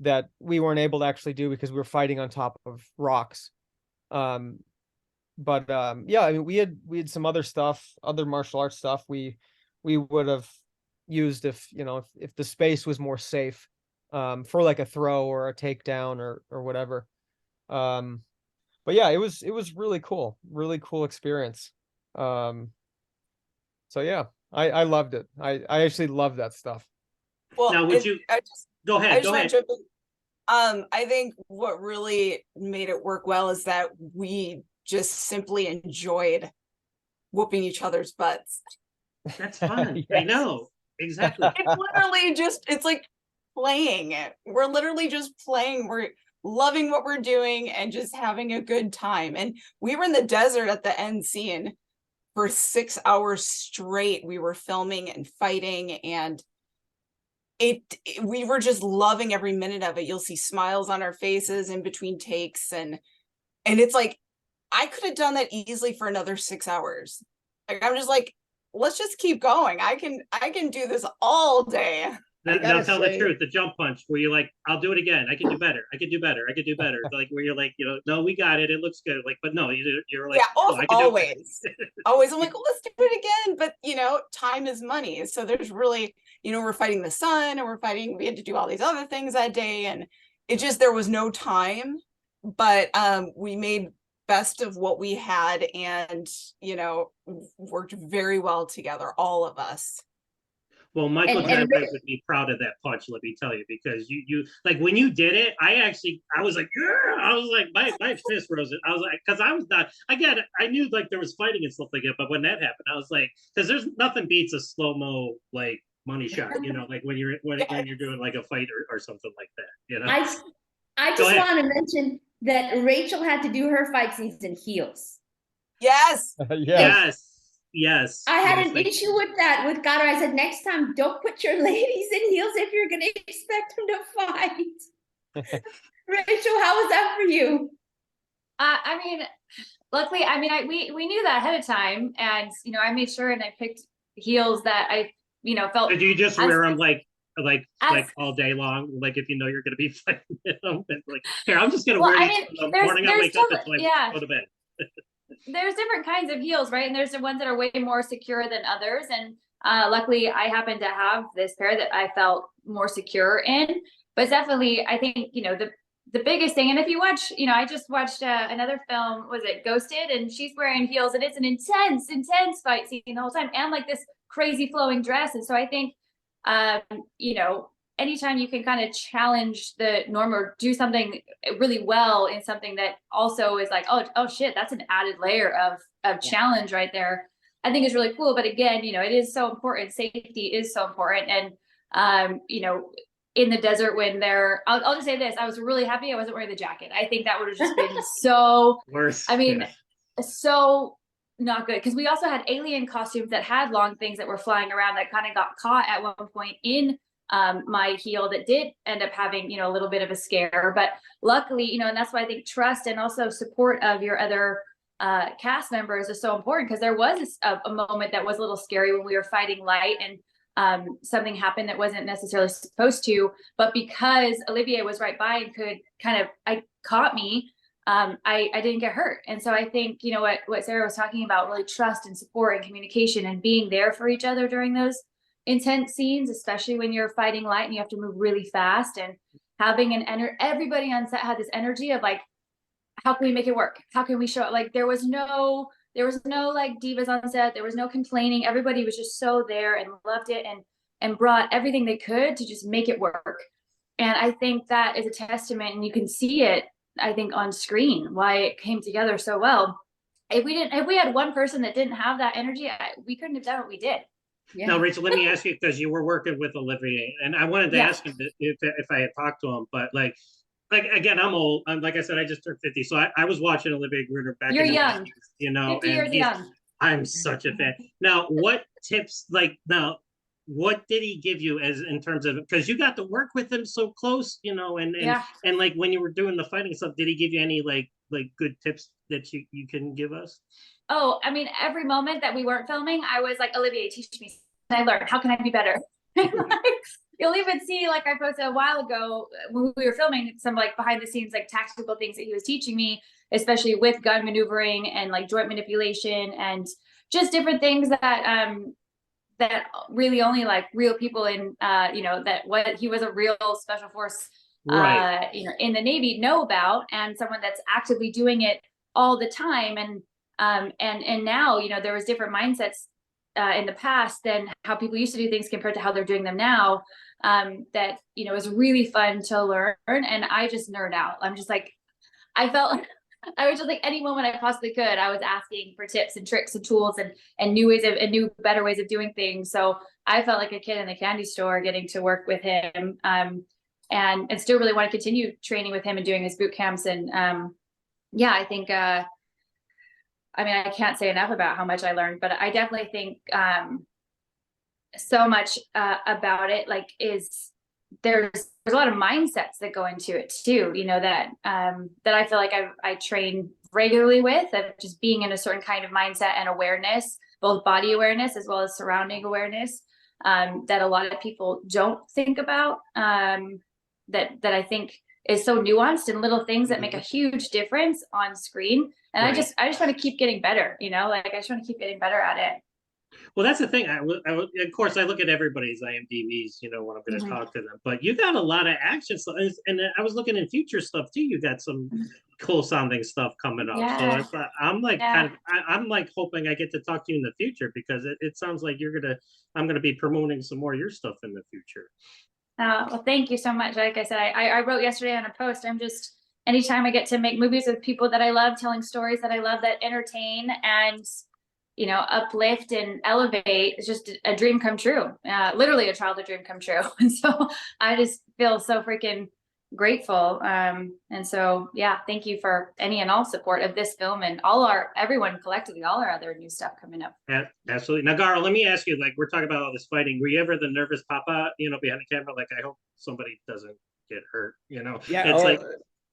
that we weren't able to actually do because we were fighting on top of rocks. But yeah, I mean, we had some other stuff, other martial arts stuff we would have used if the space was more safe, for like a throw or a takedown or whatever. But yeah, it was really cool experience. So yeah, I loved it. I actually love that stuff. Well, Now, would you go I ahead? just want to jump in. I think what really made it work well is that we just simply enjoyed whooping each other's butts. That's fun. I Yes. know. Exactly. It's literally just, it's like playing. We're literally just playing. We're loving what we're doing and just having a good time. And we were in the desert at the end scene for 6 hours straight. We were filming and fighting, and we were just loving every minute of it. You'll see smiles on our faces in between takes, and it's like I could have done that easily for another 6 hours. Like I'm just like, let's just keep going. I can do this all day. Now tell the truth, the jump punch where you're like, I'll do it again. I can do better. I can do better. I can do better. Like where you're like, no, we got it. It looks good. Like, but no, you're like, Yeah, oh, I can always. Always. I'm like, well, let's do it again. But time is money. So there's really, we're fighting the sun, and we had to do all these other things that day. And it just, there was no time, but we made best of what we had, and worked very well together, all of us. Well, Michael And would be proud of that punch, let me tell you, because you like when you did it, I was like, yeah! I was like, my fist rose. I was like, because I was not, again, I knew like there was fighting and stuff like that, but when that happened, I was like, because there's nothing beats a slow-mo like money shot, like when you're doing like a fight or something like that, I just want to mention that Rachele had to do her fight scenes in heels. Yes. Yes. I had an issue with that with Garo. I said, next time, don't put your ladies in heels if you're going to expect them to fight. Rachele, how was that for you? I mean, luckily, I mean, we knew that ahead of time, and I made sure and I picked heels that I felt. Do you just wear them like all day long, like if you're going to be fighting them? Like, here, I'm just going to wear these in the morning. I wake up until I go to bed. There's different kinds of heels, right? And there's the ones that are way more secure than others. And luckily, I happen to have this pair that I felt more secure in. But definitely, I think the biggest thing. And if you watch, I just watched another film. Was it Ghosted? And she's wearing heels, and it's an intense fight scene the whole time, and like this crazy flowing dress. And so I think, anytime you can kind of challenge the norm or do something really well in something that also is like, oh shit, that's an added layer of challenge right there, I think is really cool. But again, it is so important. Safety is so important. And, in the desert when I'll just say this, I was really happy I wasn't wearing the jacket. I think that would have just been so worse. I mean, so not good. Because we also had alien costumes that had long things that were flying around that kind of got caught at one point in my heel that did end up having, a little bit of a scare. But luckily, and that's why I think trust and also support of your other cast members is so important, because there was a moment that was a little scary when we were fighting light, and something happened that wasn't necessarily supposed to, but because Olivier was right by and could kind of caught me, I didn't get hurt. And so I think, you know, what Sarah was talking about, really trust and support and communication and being there for each other during those intense scenes, especially when you're fighting light and you have to move really fast, and having everybody on set had this energy of like, how can we make it work? How can we show it? Like there was no like divas on set. There was no complaining. Everybody was just so there and loved it, and brought everything they could to just make it work. And I think that is a testament, and you can see it, I think, on screen, why it came together so well. If we had one person that didn't have that energy, we couldn't have done what we did. Yeah. Now, Rachel, let me ask you, because you were working with Olivier, and I wanted to ask him if I had talked to him, but like again, I'm old. Like I said, I just turned 50, so I was watching Olivier Gruner back. You're in the young. 90s, you know, 50 years young. I'm such a fan. Now, what tips, what did he give you as in terms of, because you got to work with him so close, you know, and like when you were doing the fighting stuff, did he give you any like good tips that you can give us? Oh, I mean, every moment that we weren't filming, I was like, Olivier, teach me. I learned. How can I be better? You'll even see, like I posted a while ago when we were filming, some like behind the scenes, like tactical things that he was teaching me, especially with gun maneuvering and like joint manipulation and just different things that that really only like real people in you know, that what he was a real special force right. You know, in the Navy know about, and someone that's actively doing it all the time. And now, you know, there was different mindsets in the past than how people used to do things compared to how they're doing them now. That, you know, is really fun to learn. And I just nerd out. I'm just like, I felt I was just like, any moment I possibly could, I was asking for tips and tricks and tools and new ways of, and new better ways of doing things. So I felt like a kid in the candy store getting to work with him. And still really want to continue training with him and doing his boot camps. And yeah, I think I mean, I can't say enough about how much I learned, but I definitely think so much about it, like, is there's a lot of mindsets that go into it too, you know, that that I feel like I train regularly with, of just being in a certain kind of mindset and awareness, both body awareness as well as surrounding awareness, that a lot of people don't think about, that I think is so nuanced, and little things that make a huge difference on screen. And right. I just want to keep getting better, you know, like I just want to keep getting better at it. Well, that's the thing. Of course, I look at everybody's IMDb's, you know, when I'm going to talk to them. But you got a lot of action stuff, and I was looking in future stuff too. You got some cool sounding stuff coming up. Yeah. So I thought, I'm like, I'm like hoping I get to talk to you in the future, because it sounds like I'm gonna be promoting some more of your stuff in the future. Well, thank you so much. Like I said, I wrote yesterday on a post, I'm just, anytime I get to make movies with people that I love, telling stories that I love, that entertain and, you know, uplift and elevate, it's just a dream come true. Literally a childhood dream come true. And so I just feel so freaking grateful. And so, yeah, thank you for any and all support of this film and everyone collectively, all our other new stuff coming up. Absolutely. Now, Garo, let me ask you, like, we're talking about all this fighting. Were you ever the nervous papa, you know, behind the camera? Like, I hope somebody doesn't get hurt, you know? Yeah. It's like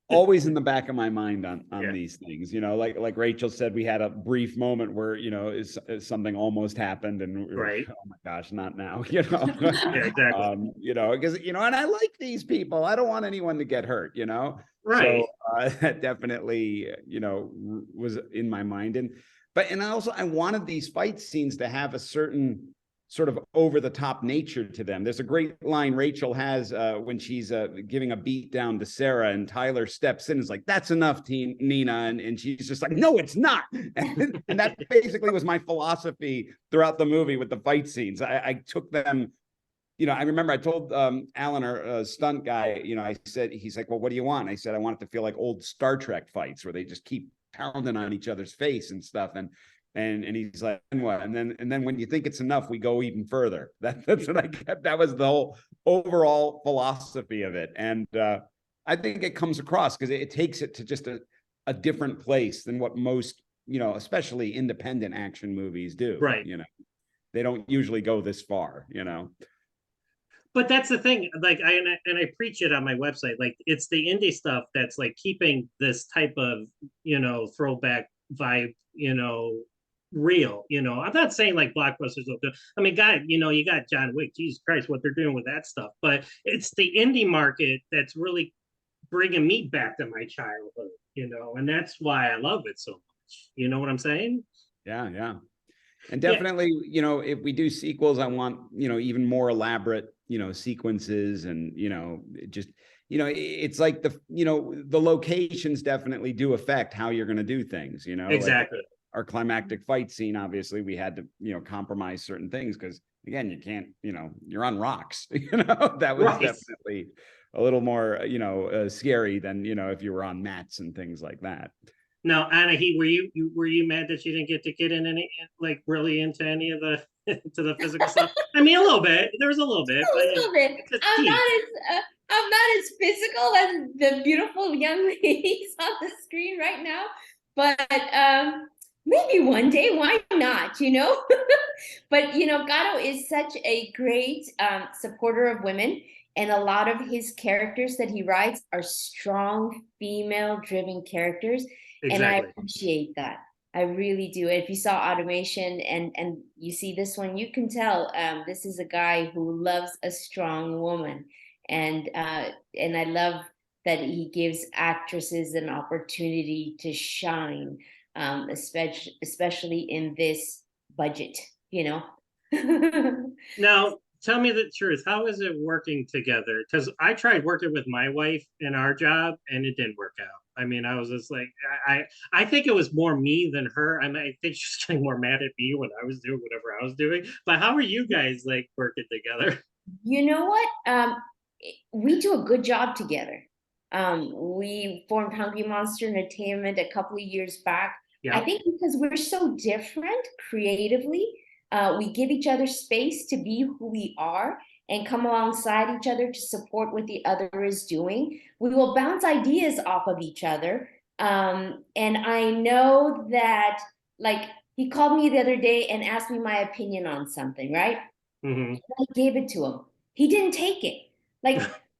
always in the back of my mind on these things, you know, like Rachel said, we had a brief moment where, you know, something almost happened, and we were, oh my gosh, not now, you know. Yeah, exactly. You know, because, you know, and I like these people, I don't want anyone to get hurt, you know. Right. So that definitely, you know, was in my mind. And also I wanted these fight scenes to have a certain sort of over the top nature to them. There's a great line Rachel has when she's giving a beat down to Sarah, and Tyler steps in and is like, "That's enough, Nina." And she's just like, "No, it's not." And that basically was my philosophy throughout the movie with the fight scenes. I took them, you know, I remember I told Alan, our stunt guy, you know, I said, he's like, "Well, what do you want?" I said, "I want it to feel like old Star Trek fights where they just keep pounding on each other's face and stuff." And he's like, "And what?" And then when you think it's enough, we go even further. That's what I kept. That was the whole overall philosophy of it. And I think it comes across because it takes it to just a different place than what most, you know, especially independent action movies do. Right. You know, they don't usually go this far, you know. But that's the thing, like, I preach it on my website, like, it's the indie stuff that's like keeping this type of, you know, throwback vibe, real. I'm not saying like blockbusters don't do. I mean, God, you got John Wick. Jesus Christ, what they're doing with that stuff. But it's the indie market that's really bringing me back to my childhood. And that's why I love it so much. You know what I'm saying? Yeah, yeah. And definitely, if we do sequels, I want, even more elaborate, sequences and, just, it's like the locations definitely do affect how you're going to do things, Exactly. Like our climactic fight scene, obviously we had to, compromise certain things because again, you can't, you're on rocks, that was Right. definitely a little more, scary than, if you were on mats and things like that. Now, Anahit, were you mad that you didn't get in any, like, really into any of the to the physical stuff? I mean, a little bit. There was a little bit, but A little bit. I'm not as physical as the beautiful young ladies on the screen right now, but maybe one day, why not? But Garo is such a great supporter of women, and a lot of his characters that he writes are strong female-driven characters. Exactly. And I appreciate that. I really do. If you saw Automation and you see this one, you can tell this is a guy who loves a strong woman. And I love that he gives actresses an opportunity to shine, especially in this budget, Now, tell me the truth. How is it working together? Because I tried working with my wife in our job and it didn't work out. I mean, I was just like, I think it was more me than her. I mean, I think she's getting more mad at me when I was doing whatever I was doing. But how are you guys like working together? You know what? We do a good job together. We formed Hungry Monster Entertainment a couple of years back. Yeah. I think because we're so different creatively, we give each other space to be who we are and come alongside each other to support what the other is doing. We will bounce ideas off of each other. And I know that, like, he called me the other day and asked me my opinion on something, right? Mm-hmm. I gave it to him. He didn't take it. Like,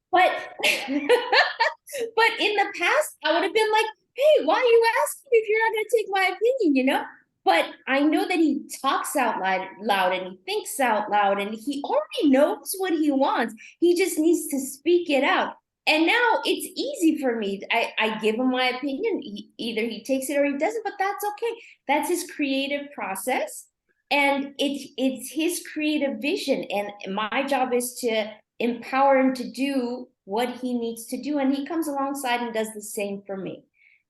but but in the past, I would have been like, hey, why are you asking me if you're not going to take my opinion, But I know that he talks out loud and he thinks out loud and he already knows what he wants. He just needs to speak it out. And now it's easy for me. I give him my opinion. Either he takes it or he doesn't, but that's okay. That's his creative process. And it's his creative vision. And my job is to empower him to do what he needs to do. And he comes alongside and does the same for me,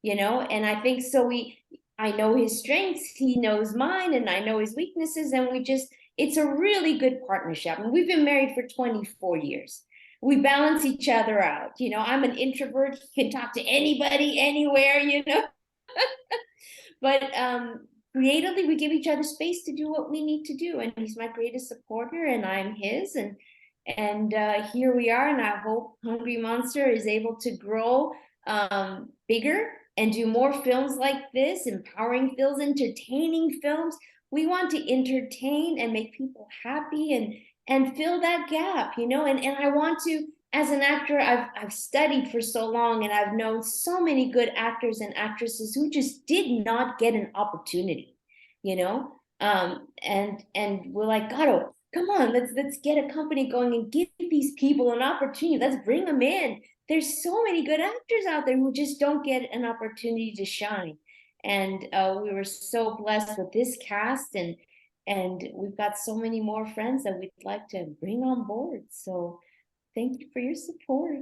And I think so I know his strengths, he knows mine, and I know his weaknesses. And it's a really good partnership. And we've been married for 24 years. We balance each other out. I'm an introvert. He can talk to anybody, anywhere, But creatively, we give each other space to do what we need to do. And he's my greatest supporter and I'm his. And here we are. And I hope Hungry Monster is able to grow bigger and do more films like this, empowering films, entertaining films. We want to entertain and make people happy and fill that gap, and I want to, as an actor, I've studied for so long and I've known so many good actors and actresses who just did not get an opportunity, and we're like, Garo, come on, let's get a company going and give these people an opportunity. Let's bring them in. There's so many good actors out there who just don't get an opportunity to shine. And we were so blessed with this cast, and we've got so many more friends that we'd like to bring on board. So thank you for your support.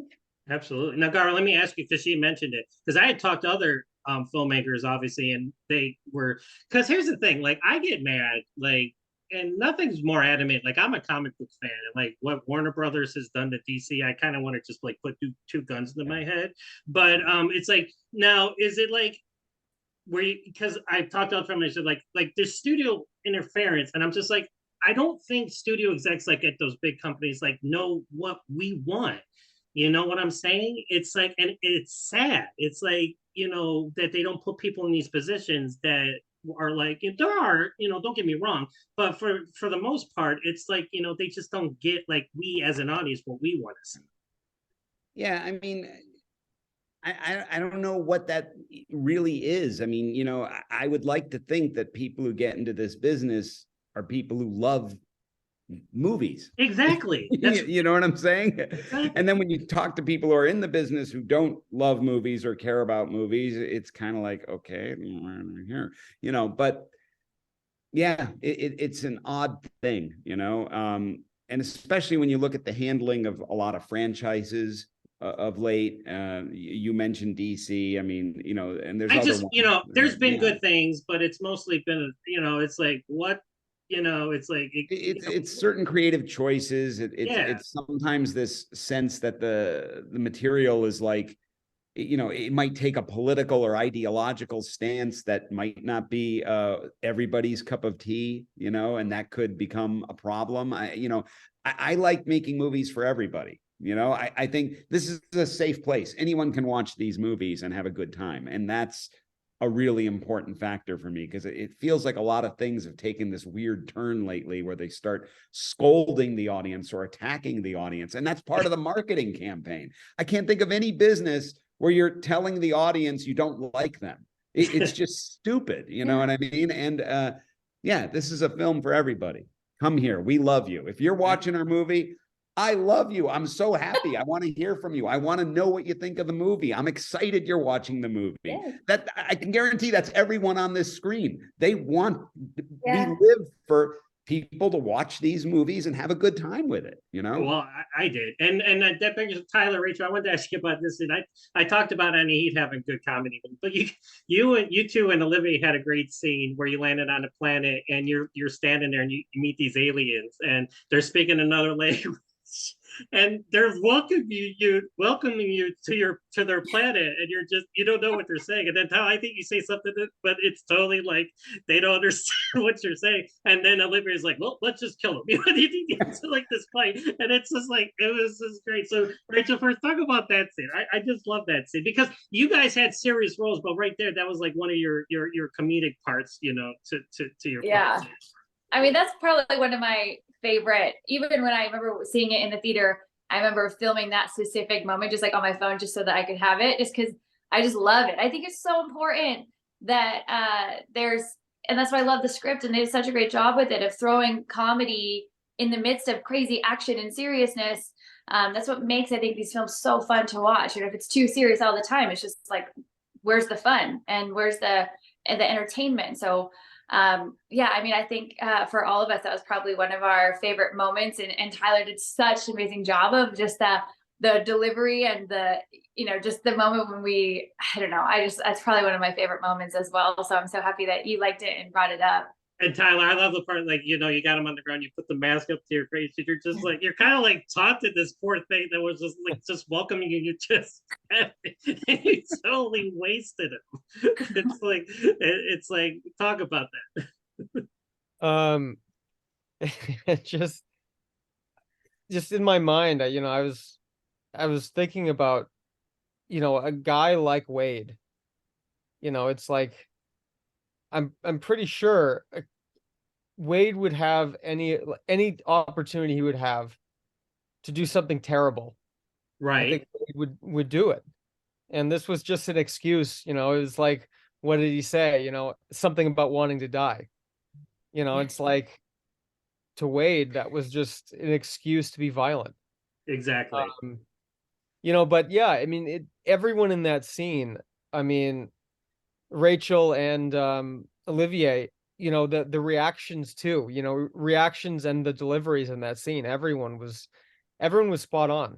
Absolutely. Now, Garo, let me ask you, because she mentioned it, because I had talked to other filmmakers, obviously, and they were, because here's the thing, like, I get mad, like, and nothing's more adamant. Like, I'm a comic book fan, and like what Warner Brothers has done to DC, I kind of want to just like put two guns to my head. But it's like, now, is it like, because I talked to them, I said like there's studio interference, and I'm just like, I don't think studio execs like at those big companies like know what we want. You know what I'm saying? It's like, and it's sad. It's like, that they don't put people in these positions that are like, there are, don't get me wrong, but for the most part, it's like, they just don't get, like, we as an audience what we want to see. Yeah, I mean, I don't know what that really is. I mean, I would like to think that people who get into this business are people who love movies. Exactly. You know what I'm saying? Exactly. And then when you talk to people who are in the business who don't love movies or care about movies, it's kind of like, okay, here, but yeah, it's an odd thing, and especially when you look at the handling of a lot of franchises of late. You mentioned DC. I mean, and there's other ones. There's been good things, but it's mostly been, it's like what, it's like it's certain creative choices. It's sometimes this sense that the material is like, it might take a political or ideological stance that might not be everybody's cup of tea, and that could become a problem. I like making movies for everybody. I think this is a safe place. Anyone can watch these movies and have a good time. And that's a really important factor for me, because it feels like a lot of things have taken this weird turn lately where they start scolding the audience or attacking the audience. And that's part of the marketing campaign. I can't think of any business where you're telling the audience you don't like them. It's just stupid. You know what I mean? And this is a film for everybody. Come here. We love you. If you're watching our movie, I love you. I'm so happy. I want to hear from you. I want to know what you think of the movie. I'm excited you're watching the movie. That I can guarantee that's everyone on this screen. They want, we live for people to watch these movies and have a good time with it, Well, I did. And that brings Tyler, Rachel, I wanted to ask you about this. And I talked about Anahit having good comedy, but you two and Olivier had a great scene where you landed on a planet and you're standing there and you meet these aliens and they're speaking another language. And they're welcoming you to their planet, and you don't know what they're saying. And then I think you say something, but it's totally like they don't understand what you're saying. And then Olivier's like, "Well, let's just kill him." You get to like this fight, and it's just like it was just great. So Rachel, first talk about that scene. I just love that scene because you guys had serious roles, but right there, that was like one of your comedic parts, to your parts. I mean, that's probably one of my favorite, even when I remember seeing it in the theater, I remember filming that specific moment just like on my phone just so that I could have it, just because I just love it. I think it's so important that and that's why I love the script, and they did such a great job with it of throwing comedy in the midst of crazy action and seriousness. That's what makes, I think, these films so fun to watch. If it's too serious all the time, it's just like, where's the fun and where's the entertainment? So I mean, I think for all of us, that was probably one of our favorite moments, and Tyler did such an amazing job of just the delivery and just the moment when that's probably one of my favorite moments as well. So I'm so happy that you liked it and brought it up. And Tyler, I love the part, like, you got him on the ground, you put the mask up to your face, you're just like, you're kind of like taunted this poor thing that was just like, just welcoming you, you just, and you totally wasted him. It's like, talk about that. just in my mind, I was thinking about, a guy like Wade, it's like, I'm pretty sure Wade would have any opportunity he would have to do something terrible. Right. I think Wade would do it. And this was just an excuse, it was like, what did he say? Something about wanting to die. It's like, to Wade, that was just an excuse to be violent. Exactly. But yeah, I mean, everyone in that scene, I mean, Rachel and Olivier, the reactions too, reactions and the deliveries in that scene, everyone was spot on.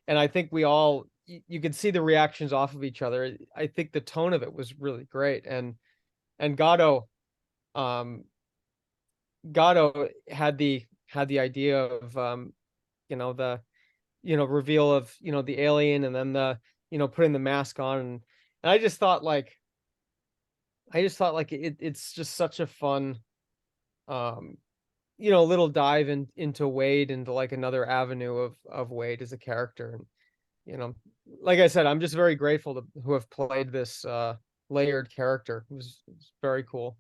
And I think we all, you could see the reactions off of each other. I think the tone of it was really great. And Garo had the idea of, the, reveal of, the alien, and then the, putting the mask on. And I just thought like it's just such a fun, little dive into Wade, into like another avenue of Wade as a character. And, like I said, I'm just very grateful to who have played this layered character. It was very cool.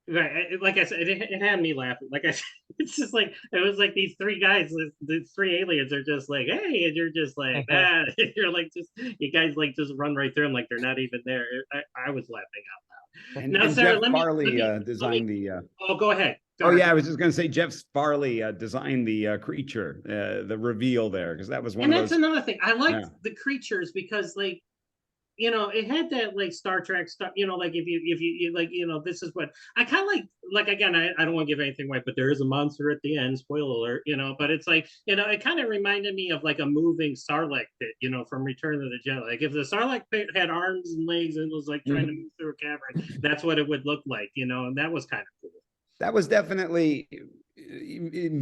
Right, like I said, it had me laughing. Like I said, it's just like it was like these three guys, these three aliens are just like, hey, and you're just like, ah, you're like just you guys like just run right through them like they're not even there. I was laughing out loud. Now, And Sarah, Jeff Farley designed the. Oh, go ahead. Oh yeah, I was just going to say Jeff Farley designed the creature, the reveal there, because that was one And of that's those. another thing. I liked Yeah. the creatures because like it had that like Star Trek stuff, like if you like, this is what I kind of like again, I don't want to give anything away, but there is a monster at the end, spoiler alert, but it's like, it kind of reminded me of like a moving Sarlacc pit, from Return of the Jedi. Like if the Sarlacc pit had arms and legs and was like trying to move through a cavern, that's what it would look like, and that was kind of cool. That was definitely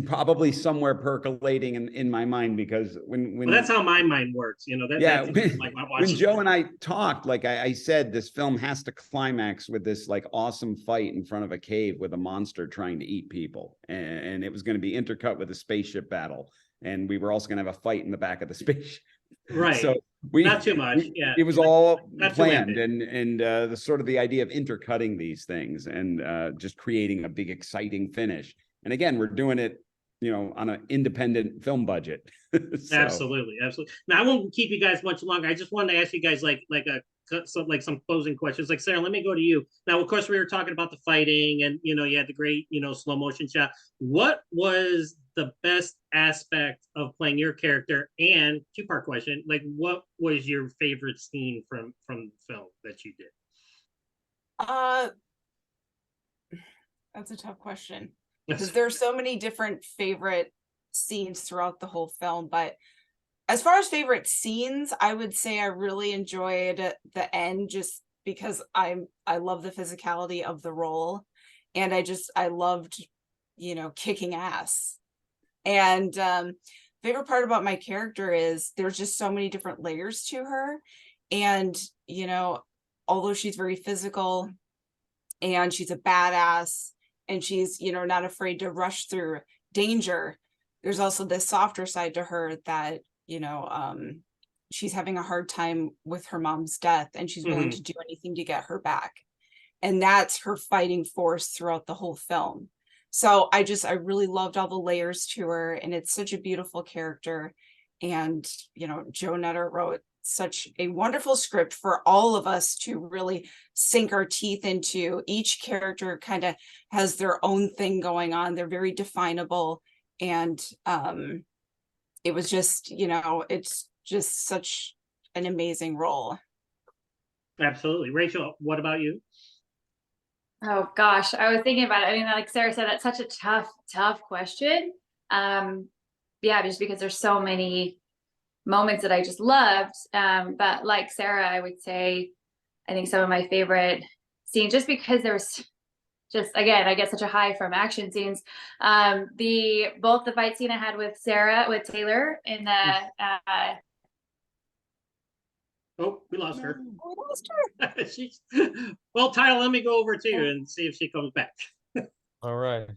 probably somewhere percolating in my mind, because when well, that's how my mind works, yeah, that's like when Joe and I talked, like I said, this film has to climax with this like awesome fight in front of a cave with a monster trying to eat people, and it was going to be intercut with a spaceship battle, and we were also going to have a fight in the back of the spaceship. Right. So not too much. Yeah. It was all not planned, and the sort of the idea of intercutting these things and just creating a big exciting finish. And again, we're doing it, on an independent film budget. So. Absolutely. Now I won't keep you guys much longer. I just wanted to ask you guys some closing questions. Like Sarah, let me go to you. Now, of course, we were talking about the fighting, and you had the great slow motion shot. What was the best aspect of playing your character? And two-part question: like, what was your favorite scene from the film that you did? That's a tough question, because there's so many different favorite scenes throughout the whole film. But as far as favorite scenes, I would say I really enjoyed the end, just because I love the physicality of the role, and I loved kicking ass. And favorite part about my character is there's just so many different layers to her, and although she's very physical and she's a badass and she's not afraid to rush through danger, there's also this softer side to her that she's having a hard time with her mom's death, and she's willing to do anything to get her back, and that's her fighting force throughout the whole film. So I really loved all the layers to her, and it's such a beautiful character. And Joe Nutter wrote such a wonderful script for all of us to really sink our teeth into. Each character kind of has their own thing going on. They're very definable, and it was just it's just such an amazing role. Absolutely. Rachel, what about you? Oh gosh, I was thinking about it. I mean, like Sarah said, that's such a tough question. Yeah, just because there's so many moments that I just loved. But like Sarah, I would say, I think some of my favorite scenes, just because there was again, I get such a high from action scenes. Both the fight scene I had with Taylor in the oh, we lost her. Well, Tyler, let me go over to you and see if she comes back. All right.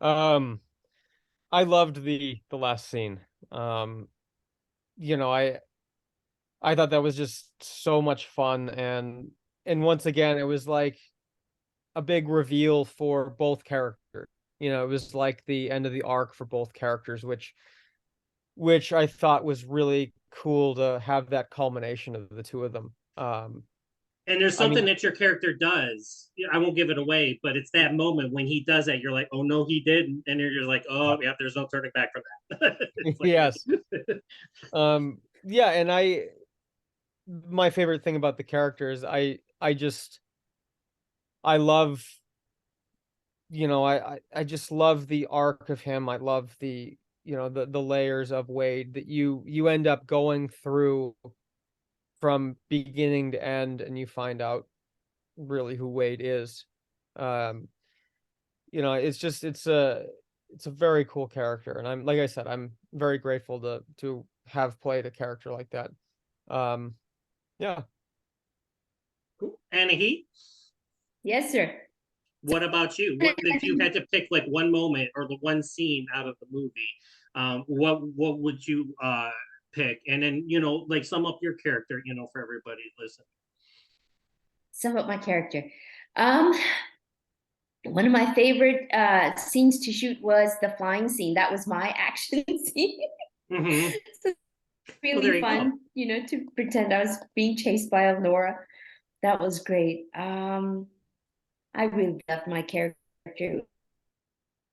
I loved the last scene. I thought that was just so much fun, and once again, it was like a big reveal for both characters. It was like the end of the arc for both characters, which I thought was really cool to have that culmination of the two of them. And there's something that your character does. I won't give it away, but it's that moment when he does that. You're like, oh no, he didn't, and you're like, oh yeah, there's no turning back from that. Like, yes. Yeah, and my favorite thing about the characters, I love, I just love the arc of him. I love the the layers of Wade that you end up going through from beginning to end, and you find out really who Wade is. It's a very cool character, and I'm, like I said, I'm very grateful to have played a character like that. Yeah. Cool. Anahit? Yes, sir. What about you? What, if you had to pick like one moment or the one scene out of the movie, what would you pick? And then like sum up your character, for everybody listening. Sum up my character. One of my favorite scenes to shoot was the flying scene. That was my action scene. Mm-hmm. So Well, there really you fun, go. you know, to pretend I was being chased by Elnora. That was great. I really loved my character,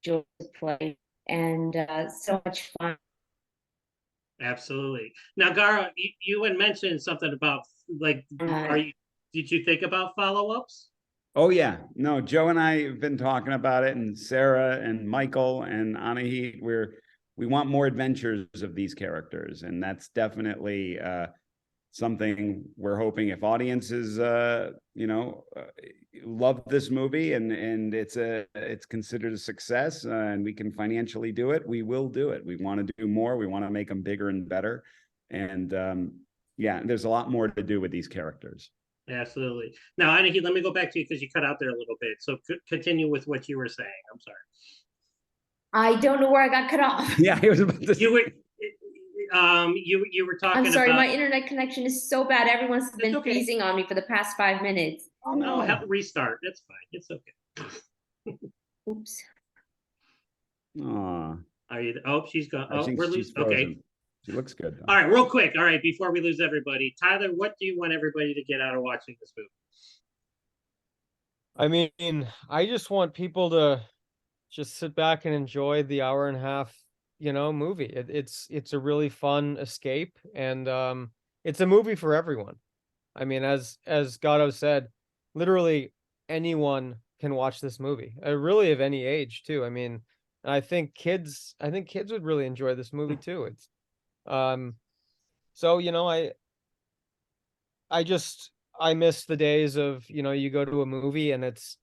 enjoyed the play, and so much fun. Absolutely. Now, Garo, you had mentioned something about like, did you think about follow-ups? Oh yeah, no, Joe and I have been talking about it, and Sarah and Michael and Anahit, we want more adventures of these characters, and that's definitely something we're hoping if audiences love this movie and it's considered a success and we can financially do it, we will do it. We want to do more. We want to make them bigger and better, and yeah, there's a lot more to do with these characters. Absolutely. Now, Anahit, let me go back to you because you cut out there a little bit. So continue with what you were saying. I'm sorry. I don't know where I got cut off. Yeah, I was about to. You were talking. I'm sorry, about... my internet connection is so bad. Everyone's been okay. freezing on me for the past 5 minutes. Oh no! Restart. That's fine. It's okay. Oops. Aw. Are you? Oh, she's gone. I think we're she's losing. Okay. frozen. She looks good, though. All right, real quick. All right, before we lose everybody, Tyler, what do you want everybody to get out of watching this movie? I mean, I just want people to just sit back and enjoy the hour and a half, movie. It's a really fun escape, and it's a movie for everyone. I mean, as Garo said, literally anyone can watch this movie. Really of any age too. I mean, I think kids would really enjoy this movie too. It's so I miss the days of, you go to a movie and it's,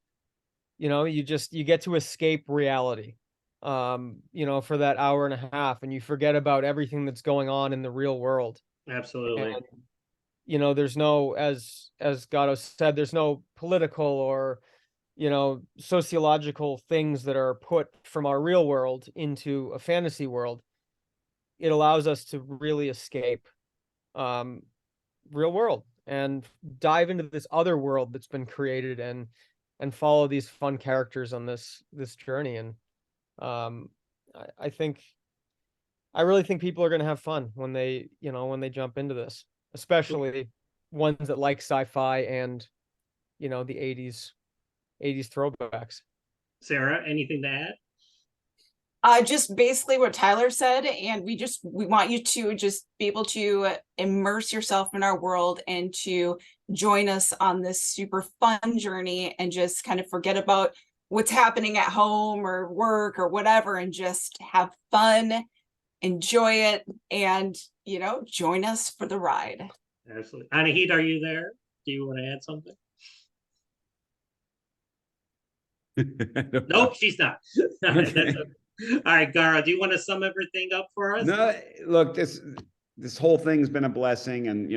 you get to escape reality, for that hour and a half, and you forget about everything that's going on in the real world. Absolutely. And, there's no, as Garo said, there's no political or, sociological things that are put from our real world into a fantasy world. It allows us to really escape real world and dive into this other world that's been created and follow these fun characters on this journey. And I really think people are going to have fun when they jump into this, especially ones that like sci-fi and the 80s throwbacks. Sarah, anything to add? Just basically what Tyler said, and we want you to just be able to immerse yourself in our world and to join us on this super fun journey and just kind of forget about what's happening at home or work or whatever and just have fun, enjoy it, and join us for the ride. Absolutely. Anahit, are you there? Do you want to add something? Nope, she's not. Okay. All right, Garo, do you want to sum everything up for us? No, look, this whole thing's been a blessing, and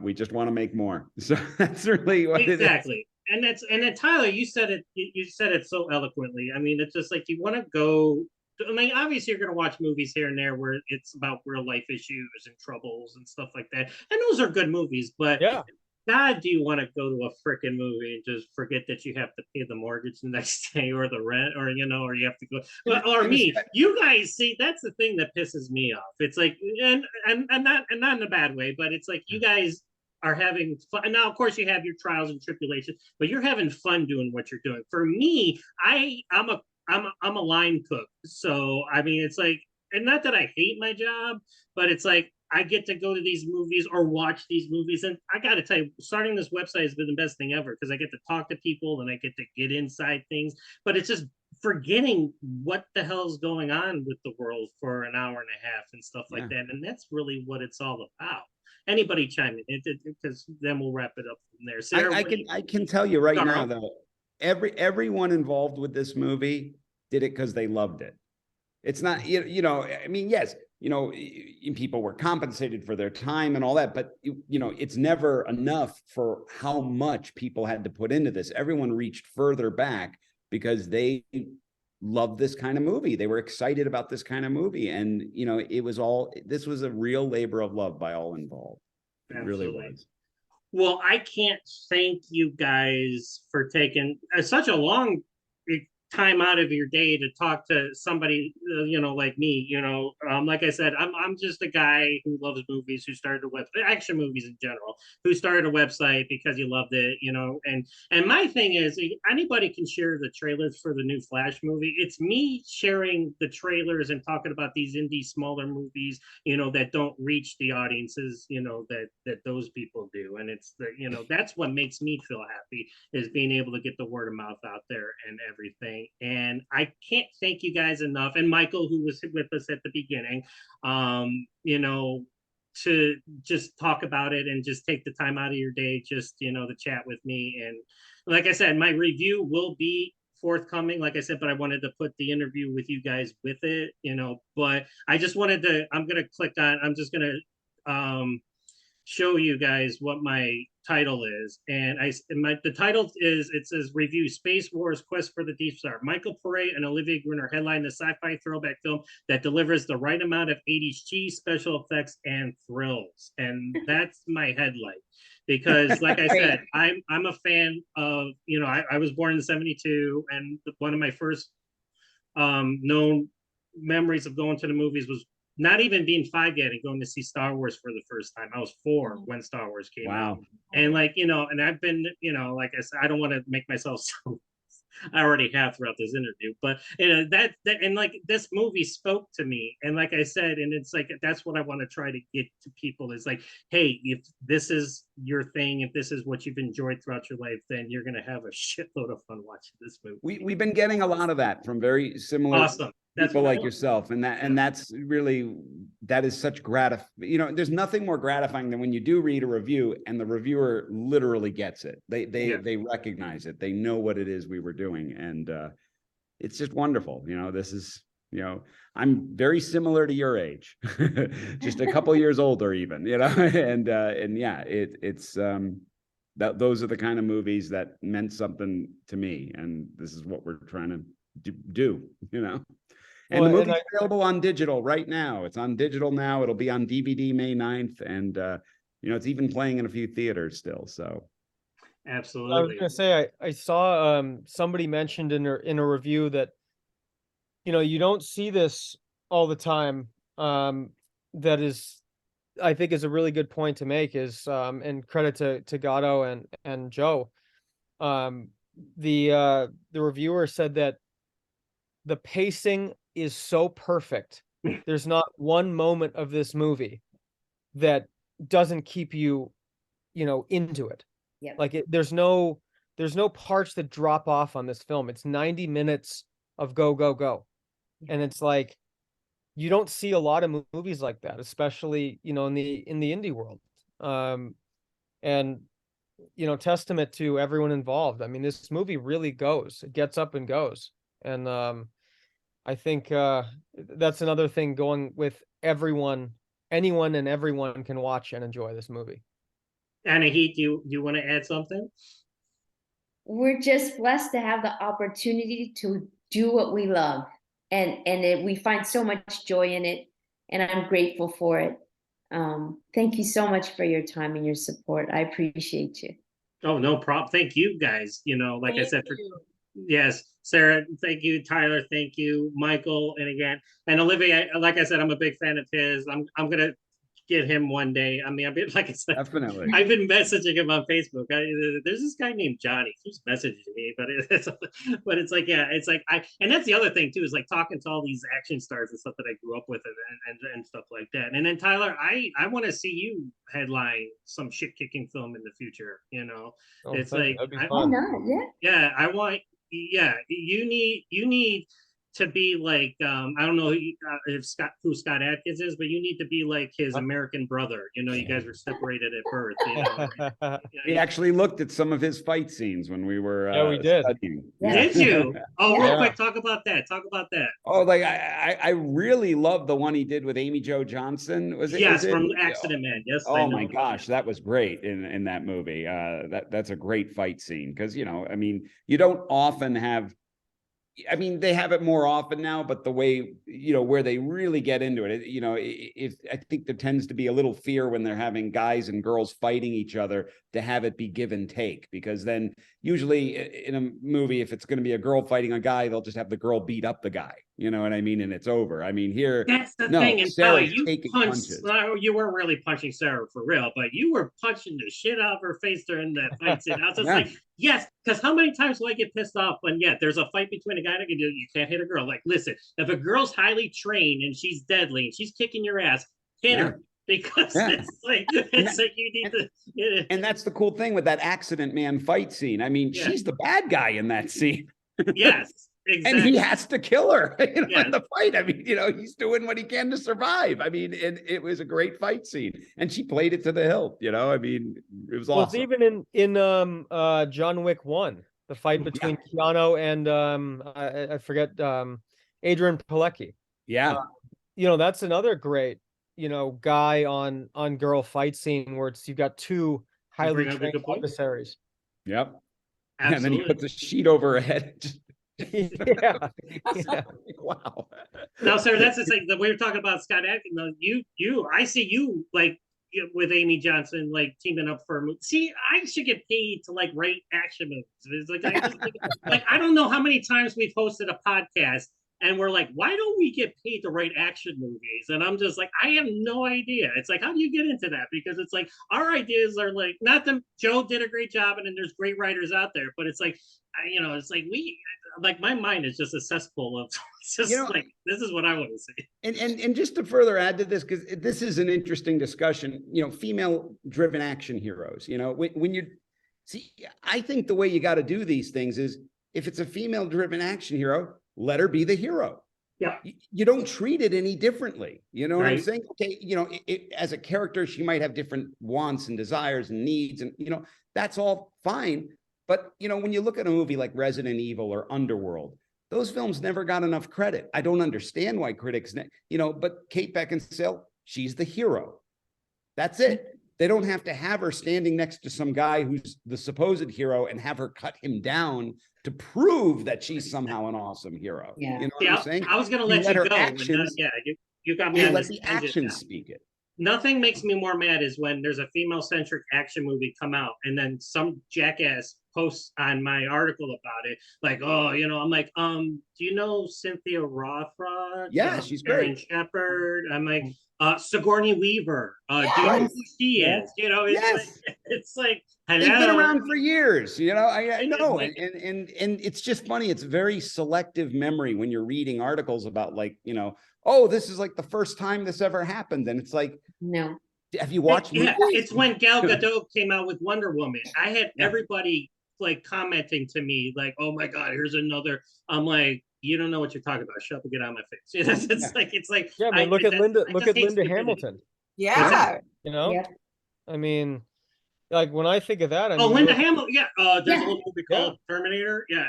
we just want to make more. So that's really what exactly. It is. And then Tyler, you said it so eloquently. I mean, it's just like you want to go. I mean, obviously you're going to watch movies here and there where it's about real life issues and troubles and stuff like that, and those are good movies. But yeah. God, do you want to go to a freaking movie and just forget that you have to pay the mortgage the next day or the rent, or or you have to go, or me? You guys see, that's the thing that pisses me off. It's like, and not in a bad way, but it's like you guys are having fun. Now, of course, you have your trials and tribulations, but you're having fun doing what you're doing. For me, I'm a line cook, so I mean, it's like, and not that I hate my job, but it's like, I get to go to these movies or watch these movies. And I got to tell you, starting this website has been the best thing ever because I get to talk to people and I get to get inside things. But it's just forgetting what the hell's going on with the world for an hour and a half and stuff like that. And that's really what it's all about. Anybody chime in, because then we'll wrap it up from there. Sarah, I can tell you right now, though, everyone involved with this movie did it because they loved it. It's not, I mean, yes, people were compensated for their time and all that, but it's never enough for how much people had to put into this. Everyone reached further back because they loved this kind of movie. They were excited about this kind of movie. And, this was a real labor of love by all involved. It really was. Well, I can't thank you guys for taking such a long time out of your day to talk to somebody, like me, like I said, I'm just a guy who loves movies, who started a website, action movies in general, who started a website because he loved it, and my thing is anybody can share the trailers for the new Flash movie. It's me sharing the trailers and talking about these indie smaller movies, that don't reach the audiences, that those people do. And it's that's what makes me feel happy, is being able to get the word of mouth out there and everything. And I can't thank you guys enough, and Michael, who was with us at the beginning, to just talk about it and just take the time out of your day just to chat with me. And like I said, my review will be forthcoming, like I said, but I wanted to put the interview with you guys with it, but I just wanted to, I'm just gonna show you guys what my title is. And the title is, it says review Space Wars Quest for the Deep Star. Michael Pare and Olivier Gruner headline the sci-fi throwback film that delivers the right amount of 80s cheese, special effects, and thrills. And that's my headline. Because like I said, I'm a fan of, I was born in '72, and one of my first known memories of going to the movies was not even being 5 yet and going to see Star Wars for the first time. I was 4 when Star Wars came out. And and I've been, like I said, I don't want to make myself so, I already have throughout this interview, but that and like this movie spoke to me. And like I said, and it's like, that's what I want to try to get to people, is like, hey, if this is your thing, if this is what you've enjoyed throughout your life, then you're going to have a shitload of fun watching this movie. We've been getting a lot of that from very similar people like yourself, and that's really, that is such there's nothing more gratifying than when you do read a review and the reviewer literally gets it. They recognize it. They know what it is we were doing, and it's just wonderful. This is, I'm very similar to your age, just a couple years older even, and yeah, it's those are the kind of movies that meant something to me, and this is what we're trying to do. And the movie's available on digital right now. It's on digital now. It'll be on DVD May 9th. And, it's even playing in a few theaters still. So. Absolutely. I was going to say, I saw somebody mentioned in a review that, you don't see this all the time. That is, I think, is a really good point to make, is, and credit to Garo and Joe. The reviewer said that the pacing is so perfect. There's not one moment of this movie that doesn't keep you, into it. Yeah. Like there's no parts that drop off on this film. It's 90 minutes of go, go, go. Yeah. And it's like, you don't see a lot of movies like that, especially, in the indie world. And, testament to everyone involved. I mean, this movie really goes, it gets up and goes. And, I think that's another thing going with anyone and everyone can watch and enjoy this movie. Anahit, do you want to add something? We're just blessed to have the opportunity to do what we love, and we find so much joy in it, and I'm grateful for it. Thank you so much for your time and your support. I appreciate you. Oh, no problem. Thank you guys. Like I said, yes, Sarah, thank you. Tyler, thank you. Michael, and again, and Olivier, like I said, I'm a big fan of his. I'm gonna get him one day. I mean, like I said, definitely. I've been messaging him on Facebook. There's this guy named Johnny who's messaging me, but it's like, yeah, it's like and that's the other thing too, is like talking to all these action stars and stuff that I grew up with and stuff like that. And then Tyler, I want to see you headline some shit kicking film in the future. It's like, why not? Yeah, I want. Yeah, you need to be like, I don't know who Scott Adkins is, but you need to be like his American brother. You guys were separated at birth. We actually looked at some of his fight scenes when we were we did. studying. Did you? Oh, real quick, talk about that. Oh, like I really love the one he did with Amy Jo Johnson. Was it? Yes, from Accident Man. Yes. Oh my gosh, that was great in that movie. That's a great fight scene, because I mean, you don't often have. I mean, they have it more often now, but the way, where they really get into it, I think there tends to be a little fear when they're having guys and girls fighting each other to have it be give and take, because then usually in a movie, if it's going to be a girl fighting a guy, they'll just have the girl beat up the guy. You know what I mean? And it's over. I mean, here, That's the no, thing. And Sarah's you taking punched. punches. You weren't really punching Sarah for real, but you were punching the shit out of her face during that fight scene. I was just like, yes, because how many times do I get pissed off when there's a fight between a guy and a girl, you can't hit a girl. Like, listen, if a girl's highly trained and she's deadly and she's kicking your ass, hit her. Because it's like you need to. And that's the cool thing with that accident man fight scene. I mean, she's the bad guy in that scene. Yes, exactly. And he has to kill her in the fight. I mean, he's doing what he can to survive. I mean, and it was a great fight scene, and she played it to the hilt. I mean, it was awesome. Well, it's even in John Wick 1, the fight between Keanu and I forget Adrian Pilecki. Yeah, that's another great guy on girl fight scene where you've got two highly trained adversaries. Yep. Absolutely. And then he puts a sheet over her head. Yeah. Wow. No, sir, that's the thing. We were talking about Scott Adkins. I see you like with Amy Johnson, like teaming up for a movie. See, I should get paid to like write action movies. It's like I don't know how many times we've hosted a podcast and we're like, why don't we get paid to write action movies? And I'm just like, I have no idea. It's like, how do you get into that? Because it's like, our ideas are like, not that Joe did a great job and then there's great writers out there, but it's like, it's like my mind is just a cesspool of just like, this is what I want to see. And just to further add to this, because this is an interesting discussion, female driven action heroes, when you see, I think the way you got to do these things is if it's a female driven action hero, let her be the hero. Yeah. You don't treat it any differently. You know what I'm saying? Okay. As a character, she might have different wants and desires and needs, and, that's all fine. But, when you look at a movie like Resident Evil or Underworld, those films never got enough credit. I don't understand why critics, but Kate Beckinsale, she's the hero. That's it. They don't have to have her standing next to some guy who's the supposed hero and have her cut him down to prove that she's somehow an awesome hero. Yeah. You know what I'm saying? I was going to let you go. Actions, you got me on let this the tangent actions now. speak it. Nothing makes me more mad is when there's a female-centric action movie come out and then some jackass posts on my article about it, like, oh, I'm like, do you know Cynthia Rothrock? Yeah, she's Karen great. Shepard. I'm like, Sigourney Weaver. Do you know who she is? It's like, hello. They've been around for years. I know, and it's just funny. It's very selective memory when you're reading articles about oh, this is like the first time this ever happened, and it's like, no. Have you watched? It's when Gal Gadot came out with Wonder Woman. I had everybody like commenting to me like, oh my God, here's another. I'm like, you don't know what you're talking about. Shut up and get out of my face. It's like yeah, I mean, look at Linda Hamilton. Yeah. I mean, like when I think of that, I mean, Linda Hamilton. Yeah. There's a little movie called Terminator. Yeah.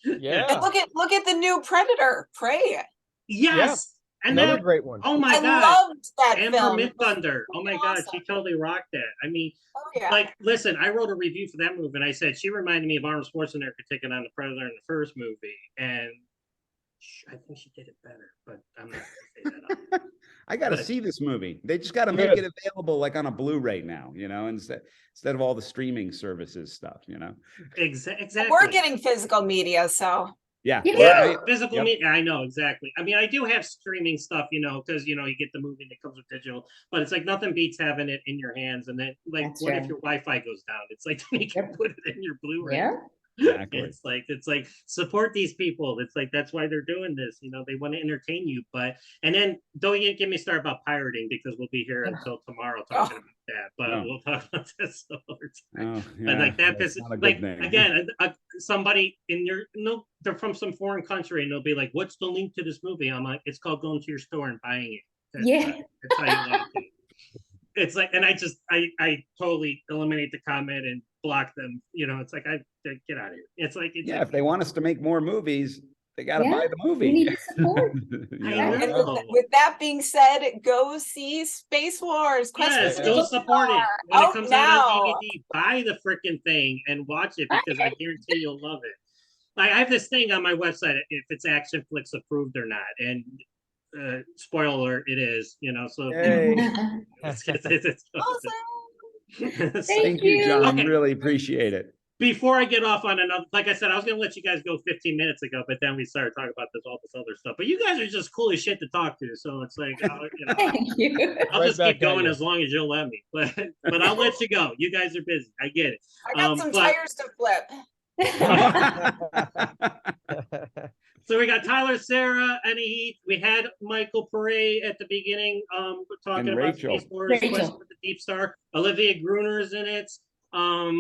Yeah. And look at the new Predator, Prey. Yes. And another great one. Oh my God. I loved that Amber film. Midthunder. Oh my God, Awesome. she totally rocked that. I mean, like, listen, I wrote a review for that movie and I said she reminded me of Arnold Schwarzenegger taking on the Predator in the first movie, and I think she did it better, but I'm not gonna say that. I got to see this movie. They just got to make it available like on a Blu-ray now, instead of all the streaming services stuff, Exactly. We're getting physical media, so. Yeah. Physical media. I know exactly. I mean, I do have streaming stuff, because you get the movie and it comes with digital, but it's like nothing beats having it in your hands. And then, like, what if your Wi-Fi goes down? It's like you can put it in your Blu-ray. Yeah. Exactly. It's like support these people. It's like that's why they're doing this. They want to entertain you. And then don't get me started about pirating, because we'll be here until tomorrow talking about that. But we'll talk about this another time. But like that pisses, like again, somebody in they're from some foreign country and they'll be like, "What's the link to this movie?" I'm like, "It's called going to your store and buying it." That's how you want it. It's like, and I totally eliminate the comment and block them. It's like, I get out of here. It's like, if they want us to make more movies, they got to buy the movie. We need to support. And with that being said, go see Space Wars. Yes, go support it. When it comes out on DVD, buy the freaking thing and watch it, because I guarantee you'll love it. Like, I have this thing on my website, if it's ACTION-FLIX approved or not. And spoiler alert, it is, so Awesome. Thank you, John. Okay. Really appreciate it. before I get off on another, like I said, I was gonna let you guys go 15 minutes ago, but then we started talking about all this other stuff. But you guys are just cool as shit to talk to, so it's like, Thank you. I'll Right just back keep at going you. as long as you'll let me. But I'll let you go. You guys are busy. I get it. I got some but- tires to flip. So we got Tyler, Sarah, Anahit. We had Michael Pare at the beginning, talking And about Rachel. Space Wars, Quest Rachel. for the Deep Star. Olivier Gruner is in it. My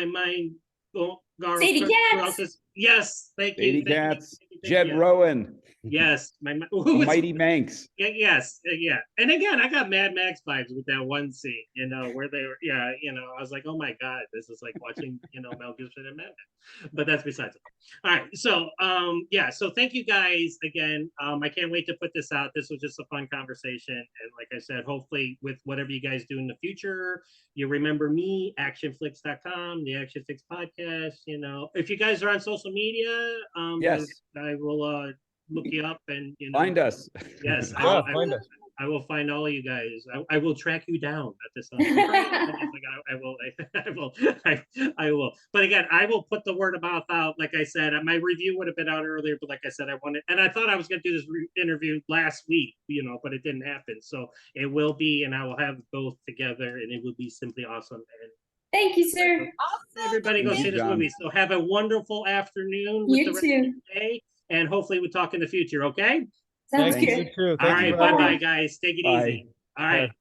mind. Garo Sadie Katz. Setian. Yes, thank you. Sadie thank you, Katz, thank you, Jed yes. Rowan, Yes, who is- Mighty Manx. Yes, yeah. And again, I got Mad Max vibes with that one scene, where they were, I was like, oh my God, this is like watching, Mel Gibson and Mad Max. But that's besides the point. All right. So, so thank you guys again. I can't wait to put this out. This was just a fun conversation. And like I said, hopefully with whatever you guys do in the future, you remember me, actionflix.com, the Action Flix podcast. If you guys are on social media, Yes. I will look you up and Find us. Yes, Yeah, find us. I will find all of you guys. I will track you down at this time. I will. But again, I will put the word of mouth out. Like I said, my review would have been out earlier, but like I said, I wanted, and I thought I was going to do this interview last week, but it didn't happen. So it will be, and I will have both together, and it will be simply awesome. And Thank you, sir. Awesome. everybody go Thank see you, this John. movie. So have a wonderful afternoon with You the rest too. of your day, and hopefully we talk in the future. Okay. Sounds Thank you good. too. All Thank you right. for Bye having bye, us. guys. Take it Bye. easy. All right.